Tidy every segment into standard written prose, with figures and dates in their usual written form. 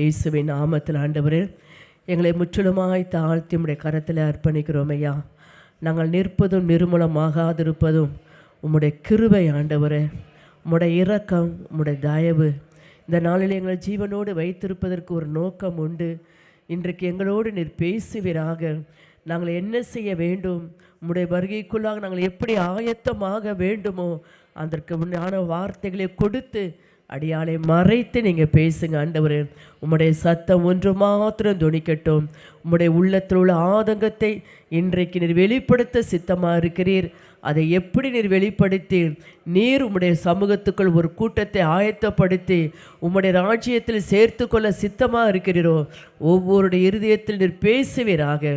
இயேசுவின் நாமத்தில் ஆண்டவரே, எங்களை முற்றிலுமாய் தாழ்த்தி உம்முடைய கரத்தில் அர்ப்பணிக்கிறோம் ஐயா. நாங்கள் நிற்பதும் நிர்மூலமாகாதிருப்பதும் உம்முடைய கிருபை ஆண்டவரே, உம்முடைய இரக்கம், உம்முடைய தயவு. இந்த நாளில் எங்களை ஜீவனோடு வைத்திருப்பதற்கு ஒரு நோக்கம் உண்டு. இன்றைக்கு எங்களோடு நீர் பேசுவீராக. நாங்கள் என்ன செய்ய வேண்டும், உம்முடைய வருகைக்குள்ளாக நாங்கள் எப்படி ஆயத்தமாக வேண்டுமோ அதற்கு முன்னான வார்த்தைகளை கொடுத்து அடியாளை மறைத்து நீங்கள் பேசுங்க ஆண்டவரே. உம்முடைய சத்தம் ஒன்று மாத்திரம் துணிக்கட்டும். உம்முடைய உள்ளத்தில் உள்ள ஆதங்கத்தை இன்றைக்கு நீர் வெளிப்படுத்த சித்தமாக இருக்கிறீர். அதை எப்படி நீர் வெளிப்படுத்தி நீர் உம்முடைய சமூகத்துக்குள் ஒரு கூட்டத்தை ஆயத்தப்படுத்தி உம்முடைய ராஜ்யத்தில் சேர்த்து கொள்ள சித்தமாக இருக்கிறீரோ ஒவ்வொருடைய இருதயத்தில் நீர் பேசுவீராக.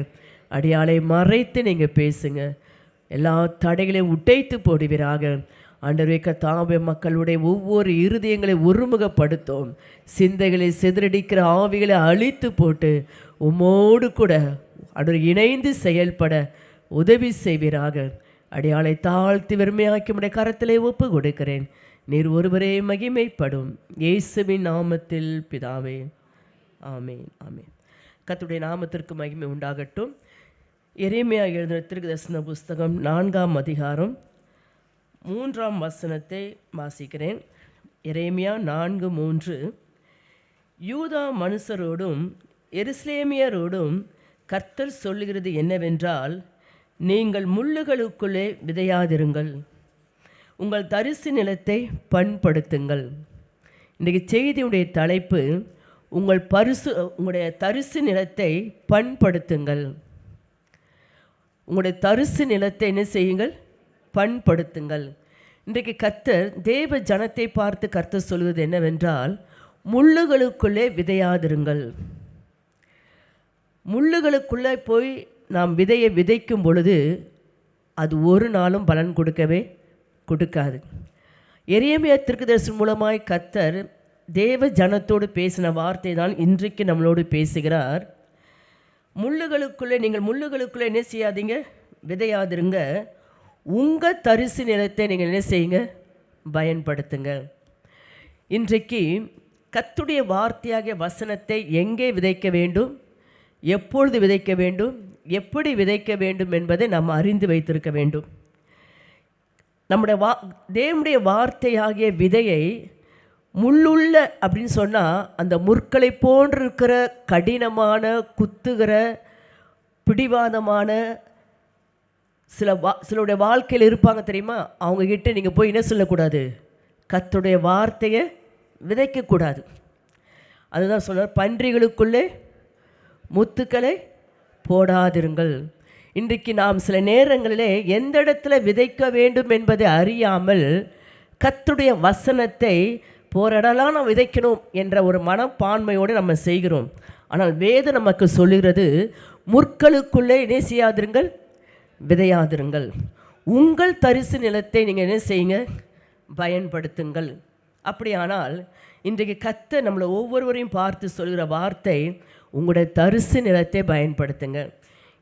அடியாளை மறைத்து நீங்கள் பேசுங்க. எல்லா தடைகளையும் உடைத்து போடுவீராக. ஆண்டவரே கர்த்தாவே, மக்களுடைய ஒவ்வொரு இருதயங்களை ஒருமுகப்படுத்தும். சிந்தைகளை சிதறடிக்கிற ஆவிகளை அழித்து போட்டு உம்மோடு கூட ஆண்டவரே இணைந்து செயல்பட உதவி செய்வீராக. அடியாளை தாழ்த்தி வெறுமையாக்கி உடைய கரத்திலே ஒப்பு கொடுக்கிறேன். நீர் ஒருவரே மகிமைப்படும். இயேசுவின் நாமத்தில் பிதாவே, ஆமேன் ஆமேன். கர்த்தருடைய நாமத்திற்கு மகிமை உண்டாகட்டும். எரேமியா எழுதின தீர்க்கதரிசன புஸ்தகம் 4ஆம் அதிகாரம் 3ஆம் வசனத்தை வாசிக்கிறேன். எரேமியா 4:3. யூதா மனுஷரோடும் எருசலேமியரோடும் கர்த்தர் சொல்லுகிறது என்னவென்றால், நீங்கள் முள்ளுகளுக்குள்ளே விதையாதிருங்கள், உங்கள் தரிசு நிலத்தை பண்படுத்துங்கள். இன்றைக்கு செய்தியுடைய தலைப்பு, உங்களுடைய தரிசு நிலத்தை பண்படுத்துங்கள். உங்களுடைய தரிசு நிலத்தை என்ன செய்யுங்கள்? பண்படுத்துங்கள். இன்றைக்கு கர்த்தர் தேவ ஜனத்தை பார்த்து கர்த்தர் சொல்வது என்னவென்றால், முள்ளுகளுக்குள்ளே விதையாதிருங்கள். முள்ளுகளுக்குள்ளே போய் நாம் விதையை விதைக்கும் பொழுது அது ஒரு நாளும் பலன் கொடுக்காது. எரேமியா தீர்க்கதரிசனம் மூலமாய் கர்த்தர் தேவ ஜனத்தோடு பேசின வார்த்தை தான் இன்றைக்கு நம்மளோடு பேசுகிறார். நீங்கள் முள்ளுகளுக்குள்ளே என்ன செய்யாதீங்க? விதையாதிருங்க. உங்கள் தரிசு நிலத்தை நீங்கள் என்ன செய்யுங்க? பயன்படுத்துங்க. இன்றைக்கு கர்த்தருடைய வார்த்தையாகிய வசனத்தை எங்கே விதைக்க வேண்டும், எப்பொழுது விதைக்க வேண்டும், எப்படி விதைக்க வேண்டும் என்பதை நாம் அறிந்து வைத்திருக்க வேண்டும். நம்முடைய தேவனுடைய வார்த்தையாகிய விதையை முள்ளுள்ள அப்படின்னு சொன்னால், அந்த முற்களை போன்று இருக்கிற கடினமான, குத்துகிற, பிடிவாதமான சிலருடைய வாழ்க்கையில் இருப்பாங்க தெரியுமா? அவங்கக்கிட்ட நீங்கள் போய் என்ன சொல்லக்கூடாது? கர்த்தருடைய வார்த்தையை விதைக்கக்கூடாது. அதுதான் சொல்கிறார், பன்றிகளுக்குள்ளே முத்துக்களை போடாதிருங்கள். இன்றைக்கு நாம் சில நேரங்களிலே எந்த இடத்துல விதைக்க வேண்டும் என்பதை அறியாமல் கர்த்தருடைய வசனத்தை போராடலாம் நாம் விதைக்கணும் என்ற ஒரு மனப்பான்மையோடு நம்ம செய்கிறோம். ஆனால் வேதம் நமக்கு சொல்லுகிறது, முற்களுக்குள்ளே என்ன செய்யாதிருங்கள்? விதையாதிருங்கள். உங்கள் தரிசு நிலத்தை நீங்கள் என்ன செய்யுங்க? பயன்படுத்துங்கள். அப்படியானால் இன்றைக்கு கர்த்தர் நம்மளை ஒவ்வொருவரையும் பார்த்து சொல்கிற வார்த்தை, உங்களுடைய தரிசு நிலத்தை பயன்படுத்துங்க.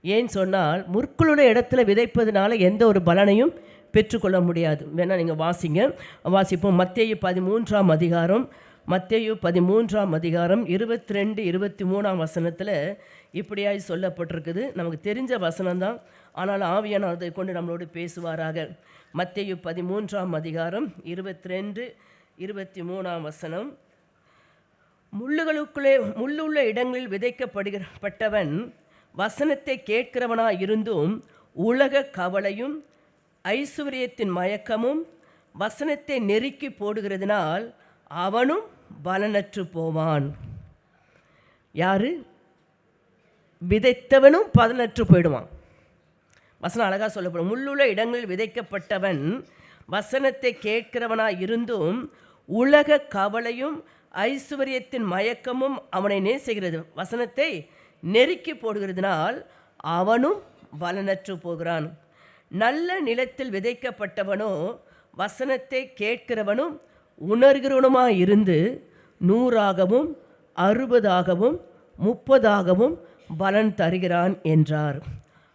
ஏன்னு சொன்னால், முற்களுடைய இடத்துல விதைப்பதனால எந்த ஒரு பலனையும் பெற்றுக்கொள்ள முடியாது. வேணால் நீங்கள் வாசிப்போம். மத்தேயு 13ஆம் அதிகாரம் 22-23 வசனத்தில் இப்படியாய் சொல்லப்பட்டிருக்குது. நமக்கு தெரிஞ்ச வசனம்தான், ஆனால் ஆவியானவர் அதை கொண்டு நம்மளோடு பேசுவாராக. மத்தேயு 13ஆம் அதிகாரம் 22-23 வசனம். முள்ளுள்ள இடங்களில் விதைக்கப்பட்டவன் வசனத்தை கேட்கிறவனாய் இருந்தும் உலக கவலையும் ஐசுவரியத்தின் மயக்கமும் வசனத்தை நெருக்கி போடுகிறதுனால் அவனும் பலனற்று போவான். யாரு? விதைத்தவனும் பலனற்று போயிடுவான். வசனம் அழகாக சொல்லப்படும். முள்ளுள்ள இடங்களில் விதைக்கப்பட்டவன் வசனத்தை கேட்கிறவனாய் இருந்தும் உலக கவலையும் ஐசுவரியத்தின் மயக்கமும் அவனை நேசிக்கிறது, வசனத்தை நெருக்கி போடுகிறதுனால் அவனும் பலனற்று போகிறான். நல்ல நிலத்தில் விதைக்கப்பட்டவனோ வசனத்தை கேட்கிறவனும் உணர்கிறவனுமாய் இருந்து 100ஆகவும் 60ஆகவும் 30ஆகவும் பலன் தருகிறான் என்றார்.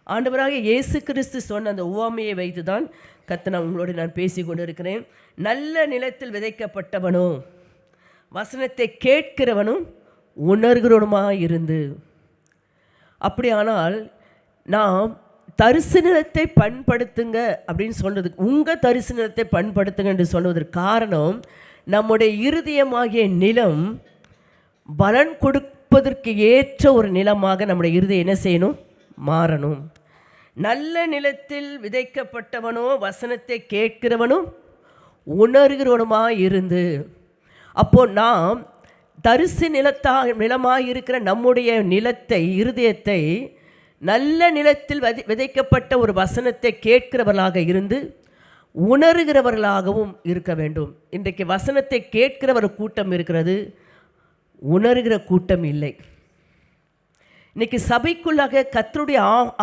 ஆண்டவராக இயேசு கிறிஸ்து சொன்ன அந்த உவமையை வைத்து தான் கர்த்தர் உங்களோடு நான் பேசி கொண்டு இருக்கிறேன். நல்ல நிலத்தில் விதைக்கப்பட்டவனோ வசனத்தை கேட்கிறவனும் உணர்கிறவனுமாய் இருந்து. அப்படியானால் நாம் தரிசு நிலத்தை பண்படுத்துங்க அப்படின்னு சொல்றதுக்கு, உங்கள் தரிசு நிலத்தை பண்படுத்துங்க என்று சொல்வதற்கு காரணம், நம்முடைய இருதயமாகிய நிலம் பலன் கொடுப்பதற்கு ஏற்ற ஒரு நிலமாக நம்முடைய இருதயம் என்ன செய்யணும்? மாறணும். நல்ல நிலத்தில் விதைக்கப்பட்டவனோ வசனத்தை கேட்கிறவனும் உணர்கிறவனுமாய் இருந்து. அப்போ நாம் தரிசு நிலமாய் இருக்கிற நம்முடைய நிலத்தை, இருதயத்தை நல்ல நிலத்தில் விதைக்கப்பட்ட ஒரு வசனத்தை கேட்கிறவர்களாக இருந்து உணர்கிறவர்களாகவும் இருக்க வேண்டும். இன்றைக்கு வசனத்தை கேட்கிறவர் கூட்டம் இருக்கிறது, உணர்கிற கூட்டம் இல்லை. இன்னைக்கு சபைக்குள்ளாக கர்த்தருடைய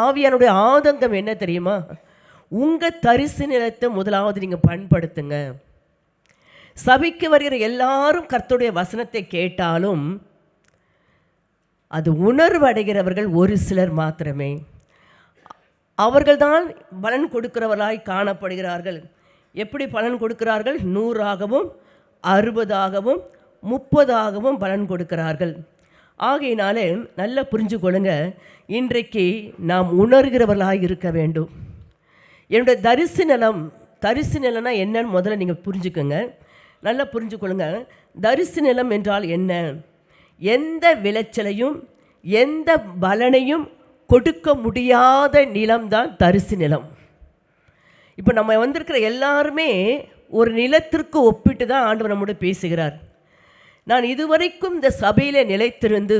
ஆவியானுடைய ஆதங்கம் என்ன தெரியுமா? உங்கள் தரிசு நிலத்தை முதலாவது நீங்கள் பண்படுத்துங்க. சபைக்கு வருகிற எல்லாரும் கர்த்தருடைய வசனத்தை கேட்டாலும் அது உணர்வடைகிறவர்கள் ஒரு சிலர் மாத்திரமே. அவர்கள்தான் பலன் கொடுக்கிறவர்களாய் காணப்படுகிறார்கள். எப்படி பலன் கொடுக்கிறார்கள்? 100ஆகவும் 60ஆகவும் 30ஆகவும் பலன் கொடுக்கிறார்கள். ஆகையினாலே நல்லா புரிஞ்சு கொள்ளுங்க, இன்றைக்கு நாம் உணர்கிறவர்களாக இருக்க வேண்டும். என்னுடைய தரிசு நிலம்னா என்னன்னு முதல்ல நீங்கள் புரிஞ்சுக்கோங்க, நல்லா புரிஞ்சு கொள்ளுங்க. தரிசு நிலம் என்றால் என்ன? எந்த விளைச்சலையும் எந்த பலனையும் கொடுக்க முடியாத நிலம்தான் தரிசு நிலம். இப்போ நம்ம வந்திருக்கிற எல்லாருமே ஒரு நிலத்திற்கு ஒப்பிட்டு தான் ஆண்டவர் நம்மோடு பேசுகிறார். நான் இதுவரைக்கும் இந்த சபையில் நிலைத்திருந்து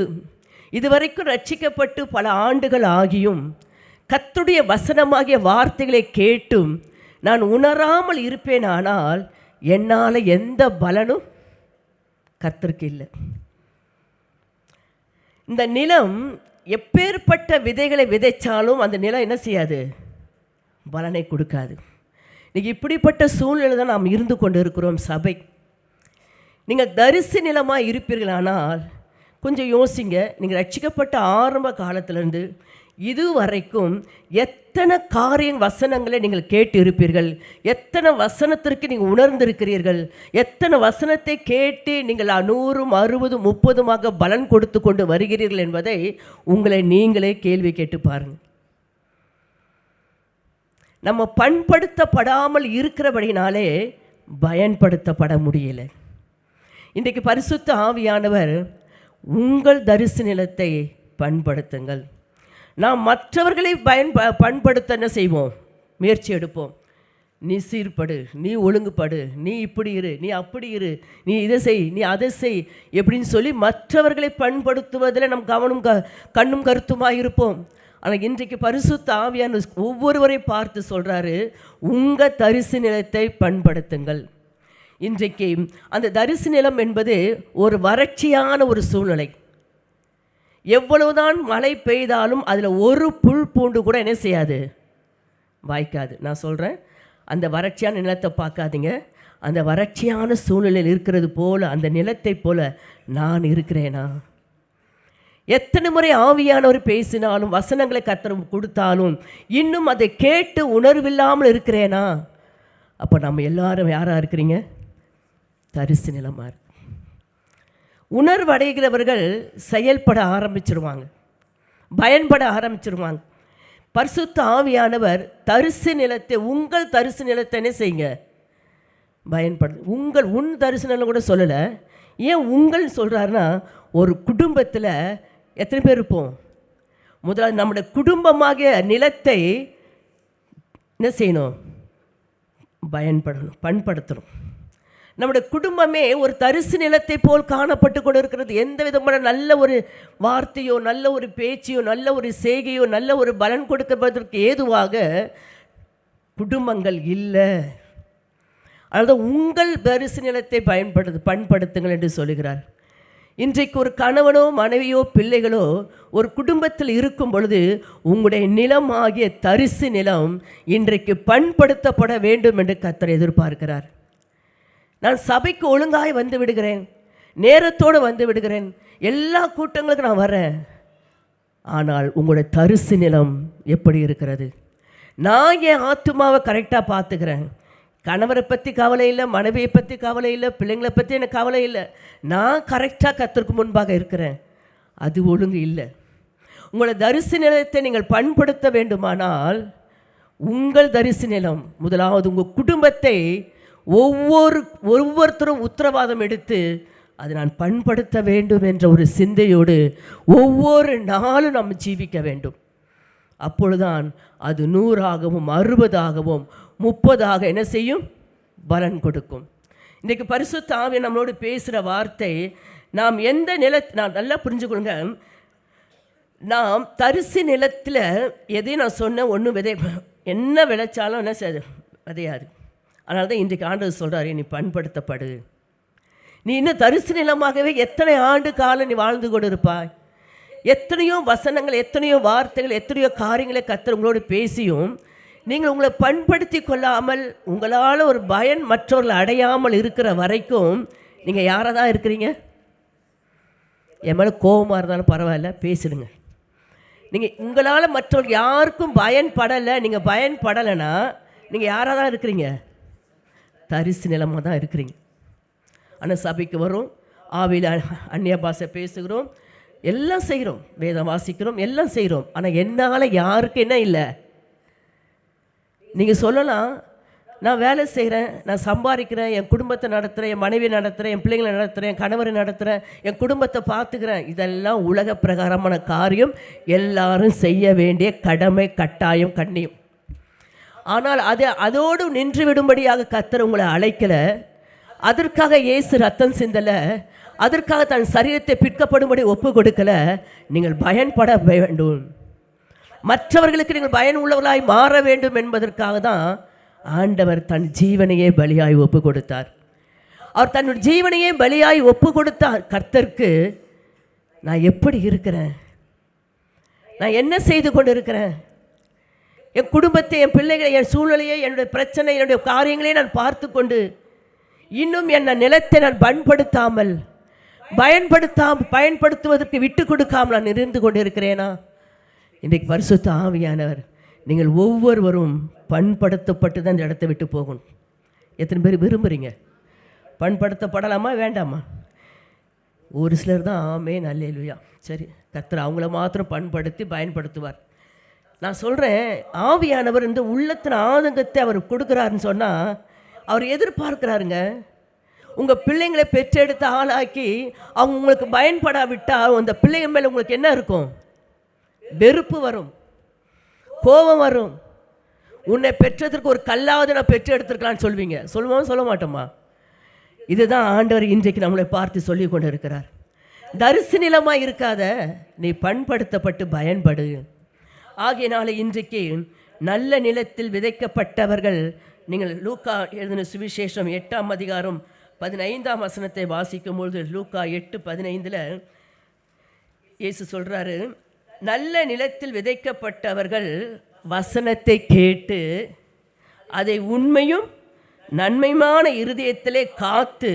இதுவரைக்கும் ரட்சிக்கப்பட்டு பல ஆண்டுகள் ஆகியும் கர்த்தருடைய வசனமாகிய வார்த்தைகளை கேட்டும் நான் உணராமல் இருப்பேனானால் என்னால் எந்த பலனும் கர்த்தருக்கு இல்லை. இந்த நிலம் எப்பேற்பட்ட விதைகளை விதைச்சாலும் அந்த நிலம் என்ன செய்யாது? பலனை கொடுக்காது. இன்னைக்கு இப்படிப்பட்ட சூழ்நிலை தான் நாம் இருந்து கொண்டு இருக்கிறோம். சபை, நீங்கள் தரிசு நிலமாக இருப்பீர்களானால் கொஞ்சம் யோசிங்க. நீங்கள் ரட்சிக்கப்பட்ட ஆரம்ப காலத்திலிருந்து இதுவரைக்கும் எத்தனை வசனங்களை நீங்கள் கேட்டு இருப்பீர்கள், எத்தனை வசனத்திற்கு நீங்கள் உணர்ந்திருக்கிறீர்கள், எத்தனை வசனத்தை கேட்டு நீங்கள் 100, 60, 30 பலன் கொடுத்து கொண்டு வருகிறீர்கள் என்பதை உங்களை நீங்களே கேள்வி கேட்டு பாருங்கள். நம்ம பண்படுத்தப்படாமல் இருக்கிறபடினாலே பயன்படுத்தப்பட முடியலை. இன்றைக்கு பரிசுத்த ஆவியானவர் உங்கள் தரிசு நிலத்தை பண்படுத்துங்கள். நாம் மற்றவர்களை பண்படுத்த என்ன செய்வோம்? முயற்சி எடுப்போம். நீ சீர்படு, நீ ஒழுங்குபடு, நீ இப்படி இரு, நீ அப்படி இரு, நீ இதை செய், நீ அதை செய் எப்படின்னு சொல்லி மற்றவர்களை பண்படுத்துவதில் நம் கண்ணும் கருத்துமாக இருப்போம். ஆனால் இன்றைக்கு பரிசுத்த ஆவியான ஒவ்வொருவரை பார்த்து சொல்கிறாரு, உங்கள் தரிசு நிலத்தை பண்படுத்துங்கள். இன்றைக்கு அந்த தரிசு நிலம் என்பது ஒரு வறட்சியான ஒரு சூழ்நிலை. எவ்வளவுதான் மழை பெய்தாலும் அதில் ஒரு புல் பூண்டு கூட என்ன செய்யாது? வாய்க்காது. நான் சொல்கிறேன், அந்த வறட்சியான நிலத்தை பார்க்காதீங்க. அந்த வறட்சியான சூழ்நிலையில் இருக்கிறது போல, அந்த நிலத்தை போல நான் இருக்கிறேனா? எத்தனை முறை ஆவியானவர் பேசினாலும் வசனங்களை கர்த்தர் கொடுத்தாலும் இன்னும் அதை கேட்டு உணர்வில்லாமல் இருக்கிறேனா? அப்போ நம்ம எல்லாரும் யாராக இருக்கிறீங்க? தரிசு நிலமாக இருக்கு. உணர்வடைகிறவர்கள் செயல்பட ஆரம்பிச்சிருவாங்க, பயன்பட ஆரம்பிச்சிருவாங்க. பரிசுத்த ஆவியானவர் தரிசு நிலத்தை, உங்கள் தரிசு நிலத்தை என்ன செய்யுங்க? பயன்படு. உன் தரிசு நிலம் கூட சொல்லலை. ஏன் உங்கள் சொல்கிறாருன்னா, ஒரு குடும்பத்தில் எத்தனை பேர் இருப்போம்? முதலாவது நம்முடைய குடும்பமாக நிலத்தை என்ன செய்யணும்? பண்படுத்தணும். நம்முடைய குடும்பமே ஒரு தரிசு நிலத்தை போல் காணப்பட்டு கொண்டு இருக்கிறது. எந்த விதமான நல்ல ஒரு வார்த்தையோ, நல்ல ஒரு பேச்சையோ, நல்ல ஒரு செய்கையோ, நல்ல ஒரு பலன் கொடுப்பதற்கு ஏதுவாக குடும்பங்கள் இல்லை. அதாவது உங்கள் தரிசு நிலத்தை பண்படுத்துங்கள் என்று சொல்லுகிறார். இன்றைக்கு ஒரு கணவனோ மனைவியோ பிள்ளைகளோ ஒரு குடும்பத்தில் இருக்கும் பொழுது உங்களுடைய நிலம் ஆகிய தரிசு நிலம் இன்றைக்கு பண்படுத்தப்பட வேண்டும் என்று கர்த்தர் எதிர்பார்க்கிறார். நான் சபைக்கு ஒழுங்காய் வந்து விடுகிறேன், நேரத்தோடு வந்து விடுகிறேன், எல்லா கூட்டங்களுக்கும் நான் வரேன். ஆனால் உங்களுடைய தரிசு நிலம் எப்படி இருக்கிறது? நான் என் ஆத்துமாவை கரெக்டாக பார்த்துக்கிறேன், கணவரை பற்றி கவலை இல்லை, மனைவியை பற்றி கவலை இல்லை, பிள்ளைங்களை பற்றி எனக்கு கவலை இல்லை. நான் கரெக்டாக கர்த்தருக்கு முன்பாக இருக்கிறேன். அது ஒழுங்கு இல்லை. உங்களை தரிசு நிலத்தை நீங்கள் பண்படுத்த வேண்டுமானால் உங்கள் தரிசு நிலம் முதலாவது உங்கள் குடும்பத்தை ஒவ்வொருத்தரும் உத்தரவாதம் எடுத்து அதை நான் பண்படுத்த வேண்டும் என்ற ஒரு சிந்தையோடு ஒவ்வொரு நாளும் நாம் ஜீவிக்க வேண்டும். அப்பொழுதுதான் அது 100ஆகவும் 60ஆகவும் 30ஆக என்ன செய்யும்? பலன் கொடுக்கும். இன்றைக்கு பரிசுத்த ஆவி நம்மளோடு பேசுகிற வார்த்தை, நாம் எந்த நான் நல்லா புரிஞ்சுக்கொள்ளுங்க. நாம் தரிசு நிலத்தில் எதையும் நான் சொன்னேன், ஒன்றும் என்ன விளைச்சாலும் என்ன செய்யாது, விதையாது. அதனால தான் இன்றைக்கு ஆண்டவர் சொல்கிறாரு, நீ பண்படுத்தப்படு. நீ இன்னும் தரிசு நிலமாகவே எத்தனை ஆண்டு காலம் நீ வாழ்ந்து கொண்டு இருப்பாய். எத்தனையோ வசனங்கள், எத்தனையோ வார்த்தைகள், எத்தனையோ காரியங்களை கர்த்தர் உங்களோடு பேசியும் நீங்கள் உங்களை பண்படுத்தி கொள்ளாமல் உங்களால் ஒரு பயன் மற்றவர்கள் அடையாமல் இருக்கிற வரைக்கும் நீங்கள் யாராக தான் இருக்கிறீங்க? என் மேலே கோபமாக இருந்தாலும் பரவாயில்ல, பேசிடுங்க. நீங்கள் உங்களால் மற்றவர்கள் யாருக்கும் பயன்படலை, நீங்கள் பயன்படலைன்னா நீங்கள் யாராக தான் இருக்கிறீங்க? தரிசு நிலமாக தான் இருக்கிறீங்க. ஆனால் சபைக்கு வரும், ஆவியில் அந்நிய பாஷை பேசுகிறோம், எல்லாம் செய்கிறோம், வேதம் வாசிக்கிறோம், எல்லாம் செய்கிறோம். ஆனால் என்னால் யாருக்கு என்ன இல்லை? நீங்கள் சொல்லலாம், நான் வேலை செய்கிறேன், நான் சம்பாதிக்கிறேன், என் குடும்பத்தை நடத்துகிறேன், என் மனைவி நடத்துகிறேன், என் பிள்ளைங்களை நடத்துகிறேன், என் கணவரை நடத்துகிறேன், என் குடும்பத்தை பார்த்துக்கிறேன். இதெல்லாம் உலக பிரகாரமான காரியம், எல்லாரும் செய்ய வேண்டிய கடமை, கட்டாயம், கண்ணியம். ஆனால் அதோடு நின்று விடும்படியாக கர்த்தர் உங்களை அழைக்கலை. அதற்காக இயேசு ரத்தம் சிந்தலை, அதற்காக தன் சரீரத்தை பிற்கப்படும்படி ஒப்பு கொடுக்கலை. நீங்கள் பயன்பட வேண்டும், மற்றவர்களுக்கு நீங்கள் பயன் உள்ளவர்களாய் மாற வேண்டும் என்பதற்காக தான் ஆண்டவர் தன் ஜீவனையே பலியாய் ஒப்பு கொடுத்தார். அவர் தன் ஜீவனையே பலியாய் ஒப்பு கொடுத்தார். கர்த்தருக்கு நான் எப்படி இருக்கிறேன், நான் என்ன செய்து கொண்டு இருக்கிறேன், என் குடும்பத்தை, என் பிள்ளைகளை, என் சூழ்நிலையை, என்னுடைய பிரச்சனை, என்னுடைய காரியங்களை நான் பார்த்து கொண்டு இன்னும் என்ன நிலத்தை நான் பயன்படுத்துவதற்கு விட்டு கொடுக்காமல் நான் இருந்து கொண்டு இருக்கிறேனா? இன்றைக்கு பரிசுத்த ஆவியானவர், நீங்கள் ஒவ்வொருவரும் பண்படுத்தப்பட்டு தான் இந்த இடத்தை விட்டு போகணும். எத்தனை பேர் விரும்புகிறீங்க? பண்படுத்தப்படலாமா வேண்டாமா? ஒரு சிலர் தான் ஆமென் அல்லேலூயா, சரி கர்த்தர் அவங்கள மாத்திரம் பண்படுத்தி பயன்படுத்துவார். நான் சொல்கிறேன், ஆவியானவர் இந்த உள்ளத்தின் ஆதங்கத்தை அவர் கொடுக்குறாருன்னு சொன்னால் அவர் எதிர்பார்க்குறாருங்க. உங்கள் பிள்ளைங்களை பெற்றெடுத்து ஆளாக்கி அவங்க உங்களுக்கு பயன்படாவிட்டால் அந்த பிள்ளைங்க மேலே உங்களுக்கு என்ன இருக்கும்? வெறுப்பு வரும், கோபம் வரும். உன்னை பெற்றதற்கு ஒரு கல்லாவது நான் பெற்று எடுத்துருக்கலான்னு சொல்வீங்க. சொல்லுவோம், சொல்ல மாட்டோமா? இதுதான் ஆண்டவர் இன்றைக்கு நம்மளை பார்த்து சொல்லி கொண்டு இருக்கிறார். தரிசு நிலமாக இருக்காத, நீ பண்படுத்தப்பட்டு பயன்படு. ஆகையினால இன்றைக்கு நல்ல நிலத்தில் விதைக்கப்பட்டவர்கள், நீங்கள் லூக்கா எழுதின சுவிசேஷம் 8ஆம் அதிகாரம் 15ஆம் வசனத்தை வாசிக்கும் பொழுது, லூக்கா 8:15 இயேசு சொல்கிறாரு, நல்ல நிலத்தில் விதைக்கப்பட்டவர்கள் வசனத்தை கேட்டு அதை உண்மையும் நன்மையான இருதயத்திலே காத்து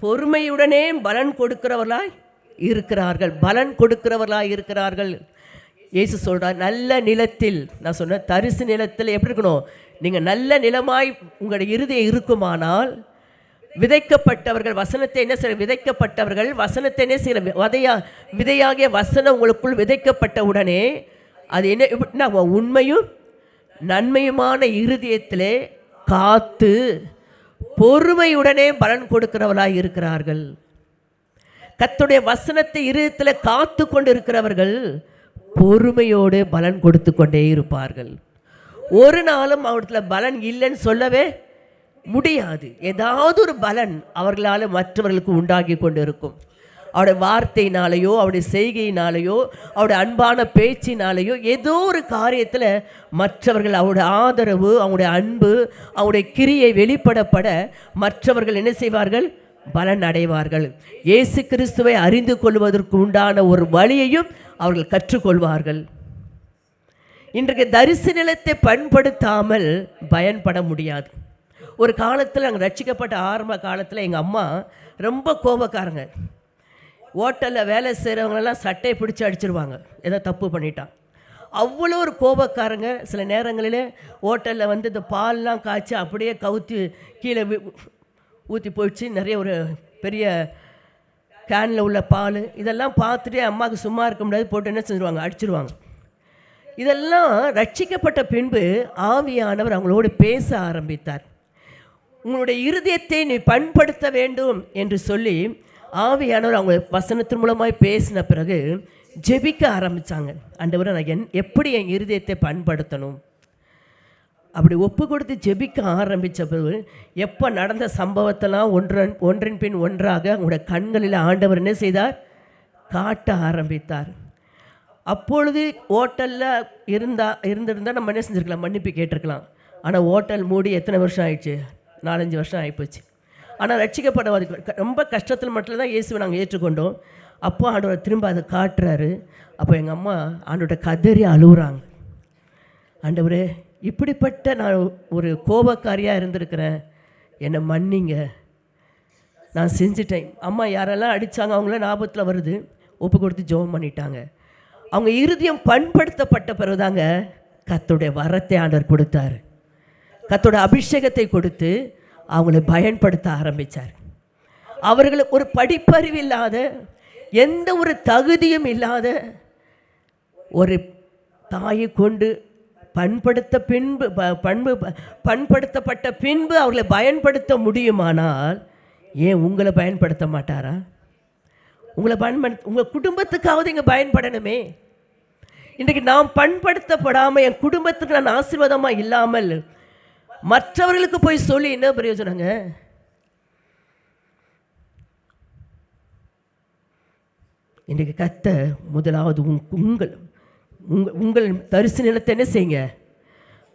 பொறுமையுடனே பலன் கொடுக்கிறவர்களாய் இருக்கிறார்கள். இயேசு சொல்கிறார், நல்ல நிலத்தில், நான் சொன்ன தரிசு நிலத்தில் எப்படி இருக்கணும்? நீங்கள் நல்ல நிலமாய் உங்களுடைய இருதயம் இருக்குமானால் விதைக்கப்பட்டவர்கள் வசனத்தை என்ன செய்ய, விதைக்கப்பட்டவர்கள் வசனத்தை என்ன செய்கிற, விதையாகிய வசனம் உங்களுக்குள் விதைக்கப்பட்ட உடனே அது என்ன, உண்மையும் நன்மையுமான இருதயத்திலே காத்து பொறுமையுடனே பலன் கொடுக்கிறவர்களாய் இருக்கிறார்கள். கர்த்தருடைய வசனத்தை இருதயத்தில் காத்து கொண்டு இருக்கிறவர்கள் பொறுமையோடு பலன் கொடுத்து கொண்டே இருப்பார்கள். ஒரு நாளும் அவர்களில் பலன் இல்லைன்னு சொல்லவே முடியாது. ஏதாவது ஒரு பலன் அவர்களால் மற்றவர்களுக்கு உண்டாகி கொண்டு இருக்கும். அவருடைய வார்த்தையினாலேயோ, அவருடைய செய்கையினாலேயோ, அவருடைய அன்பான பேச்சினாலேயோ, ஏதோ ஒரு காரியத்தில் மற்றவர்கள் அவருடைய ஆதரவு, அவங்களுடைய அன்பு, அவருடைய கிரியை வெளிப்படப்பட மற்றவர்கள் என்ன செய்வார்கள்? பலன் அடைவார்கள். இயேசு கிறிஸ்துவை அறிந்து கொள்வதற்கு உண்டான ஒரு வழியையும் அவர்கள் கற்றுக்கொள்வார்கள். இன்றைக்கு தரிசு நிலத்தை பண்படுத்தாமல் பயன்பட முடியாது. ஒரு காலத்தில் நாங்கள் ரட்சிக்கப்பட்ட ஆரம்ப காலத்தில் எங்கள் அம்மா ரொம்ப கோபக்காரங்க. ஹோட்டலில் வேலை செய்கிறவங்களெல்லாம் சட்டையை பிடிச்சி அடிச்சிருவாங்க, ஏதோ தப்பு பண்ணிட்டான். அவ்வளோ ஒரு கோபக்காரங்க. சில நேரங்களில் ஹோட்டலில் வந்து இந்த பால்லாம் காய்ச்சி அப்படியே கவுத்தி கீழே ஊற்றி போயிடுச்சு. நிறைய ஒரு பெரிய கேனில் உள்ள பால் இதெல்லாம் பார்த்துட்டு அம்மாவுக்கு சும்மா இருக்க முடியாது, போட்டு என்ன செஞ்சுருவாங்க, அடிச்சிருவாங்க. இதெல்லாம் ரட்சிக்கப்பட்ட பின்பு ஆவியானவர் அவங்களோடு பேச ஆரம்பித்தார். உங்களுடைய இருதயத்தை நீ பண்படுத்த வேண்டும் என்று சொல்லி ஆவியானவர் அவங்க வசனத்தின் மூலமாய் பேசின பிறகு ஜெபிக்க ஆரம்பித்தாங்க. ஆண்டவரே, நான் எப்படி என் இருதயத்தை பண்படுத்தணும்? அப்படி ஒப்பு கொடுத்து ஜெபிக்க ஆரம்பித்த பிறகு எப்போ நடந்த சம்பவத்தெல்லாம் ஒன்றின் பின் ஒன்றாக அவங்களுடைய கண்களில் ஆண்டவர் என்ன செய்தார்? காட்ட ஆரம்பித்தார். அப்பொழுது ஹோட்டலில் இருந்திருந்தால் நம்ம என்ன செஞ்சுருக்கலாம், மன்னிப்பு கேட்டிருக்கலாம். ஆனால் ஹோட்டல் மூடி எத்தனை வருஷம் ஆயிடுச்சு? 4-5 வருஷம் ஆகிப்போச்சு. ஆனால் ரட்சிக்கப்பட ரொம்ப கஷ்டத்தில் மட்டும்தான் இயேசுவை நாங்கள் ஏற்றுக்கொண்டோம். அப்போ ஆண்டவர் திரும்ப அதை காட்டுறாரு. அப்போ எங்கள் அம்மா ஆண்டவர்கிட்ட கதறி அழுகுறாங்க. ஆண்டவரே, இப்படிப்பட்ட நான் ஒரு கோபக்காரியாக இருந்திருக்கிறேன், என்னை மன்னிங்க, நான் செஞ்சிட்டேன். அம்மா யாரெல்லாம் அடித்தாங்க அவங்கள ஞாபகத்தில் வருது. ஒப்பு கொடுத்து ஜெபம் பண்ணிட்டாங்க. அவங்க இருதயம் பண்படுத்தப்பட்ட பிறகுதாங்க கர்த்தருடைய வரத்தை ஆண்டவர் கொடுத்தார். கர்த்தருடைய அபிஷேகத்தை கொடுத்து அவங்களை பயன்படுத்த ஆரம்பித்தார். அவர்களுக்கு ஒரு படிப்பறிவு இல்லாத, எந்த ஒரு தகுதியும் இல்லாத ஒரு தாயை கொண்டு பண்படுத்தப்பட்ட பின்பு அவர்களை பயன்படுத்த முடியுமானால் ஏன் உங்களை பயன்படுத்த மாட்டாரா? உங்களை உங்கள் குடும்பத்துக்காவது இங்கே பயன்படணுமே. இன்றைக்கு நாம் பண்படுத்தப்படாமல் என் குடும்பத்துக்கு நான் ஆசீர்வாதமாக இல்லாமல் மற்றவர்களுக்கு போய் சொல்லி என்ன பிரயோஜனங்க? இன்றைக்கு கர்த்தர் முதலாவது உங்கள் தரிசு நிலத்தை என்ன செய்யுங்க.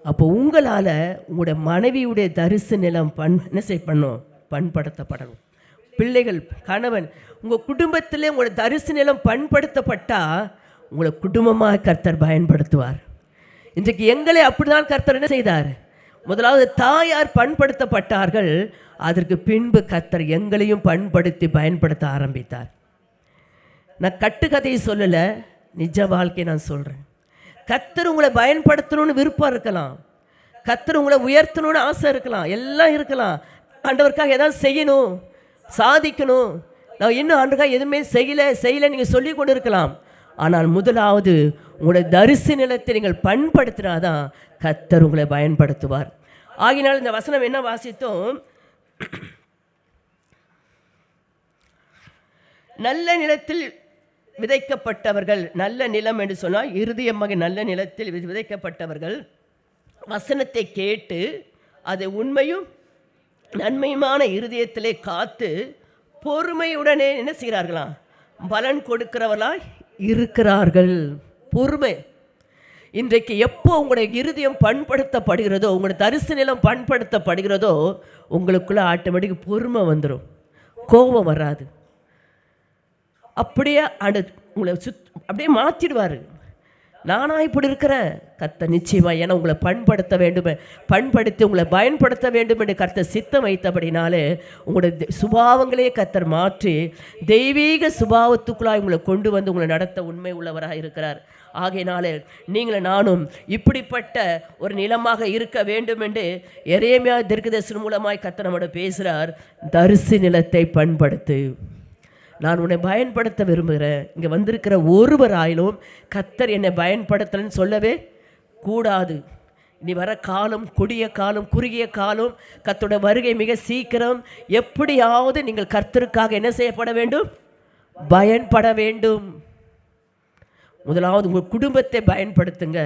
அப்போ உங்களால் உங்களுடைய மனைவியுடைய தரிசு நிலம் என்ன பண்ணணும்? பண்படுத்தப்படணும். பிள்ளைகள், கணவன், உங்கள் குடும்பத்தில் உங்களுடைய தரிசு நிலம் பண்படுத்தப்பட்டால் உங்களை குடும்பமாக கர்த்தர் பயன்படுத்துவார். இன்றைக்கு எங்களை அப்படிதான் கர்த்தர் என்ன செய்தார்? முதலாவது தாயார் பண்படுத்தப்பட்டார்கள். அதற்கு பின்பு கர்த்தர் எங்களையும் பண்படுத்தி பயன்படுத்த ஆரம்பித்தார். நான் கட்டுக்கதையை சொல்லலை, நிஜ வாழ்க்கையை நான் சொல்கிறேன். கர்த்தர் உங்களை பயன்படுத்தணும்னு விருப்பம் இருக்கலாம், கர்த்தர் உங்களை உயர்த்தணும்னு ஆசை இருக்கலாம், எல்லாம் இருக்கலாம். ஆண்டவருக்காக ஏதாவது செய்யணும், சாதிக்கணும், நான் இன்னும் ஆண்டுக்காக எதுவுமே செய்யலை நீங்கள் சொல்லி கொண்டு இருக்கலாம். ஆனால் முதலாவது உங்களுடைய தரிசு நிலத்தை நீங்கள் பண்படுத்தினாதான் கர்த்தர் உங்களை பயன்படுத்துவார். ஆகினால் இந்த வசனம் என்ன வாசித்தோம்? நல்ல நிலத்தில் விதைக்கப்பட்டவர்கள், நல்ல நிலம் என்று சொன்னால் இருதயமாக நல்ல நிலத்தில் விதைக்கப்பட்டவர்கள் வசனத்தை கேட்டு அதை உண்மையும் நன்மையுமான இருதயத்திலே காத்து பொறுமையுடனே என்ன செய்கிறார்களாம்? பலன் கொடுக்கிறவர்களாய் இருக்கிறார்கள். பொறுமை. இன்றைக்கு எப்போ உங்களுடைய இருதயம் பண்படுத்தப்படுகிறதோ, உங்களுடைய தரிசு நிலம் பண்படுத்தப்படுகிறதோ, உங்களுக்குள்ள ஆட்டோமேட்டிக் பொறுமை வந்துடும், கோபம் வராது. அப்படியே உங்களை அப்படியே மாற்றிடுவார். நானா இப்படி இருக்கிறேன், கர்த்தர் நிச்சயமாக ஏன்னா உங்களை பண்படுத்தி உங்களை பயன்படுத்த வேண்டும் என்று கர்த்தர் சித்தம் வைத்தபடினாலே உங்களுடைய சுபாவங்களே கர்த்தர் மாற்றி தெய்வீக சுபாவத்துக்குள்ளாக உங்களை கொண்டு வந்து உங்களை நடத்த உண்மை உள்ளவராக இருக்கிறார். ஆகையினாலே நீங்களும் நானும் இப்படிப்பட்ட ஒரு நிலமாக இருக்க வேண்டும் என்று எரேமியா தீர்க்கதரிசி மூலமாய் கர்த்தர் நம்மோட பேசுகிறார். தரிசு நிலத்தை பண்படுத்து. நான் உன்னை பயன்படுத்த விரும்புகிறேன். இங்கே வந்திருக்கிற ஒருவராயிலும் கர்த்தர் என்னை பயன்படுத்தலன்னு சொல்லவே கூடாது. இனி வர காலம் கொடிய காலம், குறுகிய காலம், கர்த்தருடைய வருகை மிக சீக்கிரம். எப்படியாவது நீங்கள் கர்த்தருக்காக என்ன செய்யப்பட வேண்டும்? பயன்பட வேண்டும். முதலாவது உங்கள் குடும்பத்தை பயன்படுத்துங்க.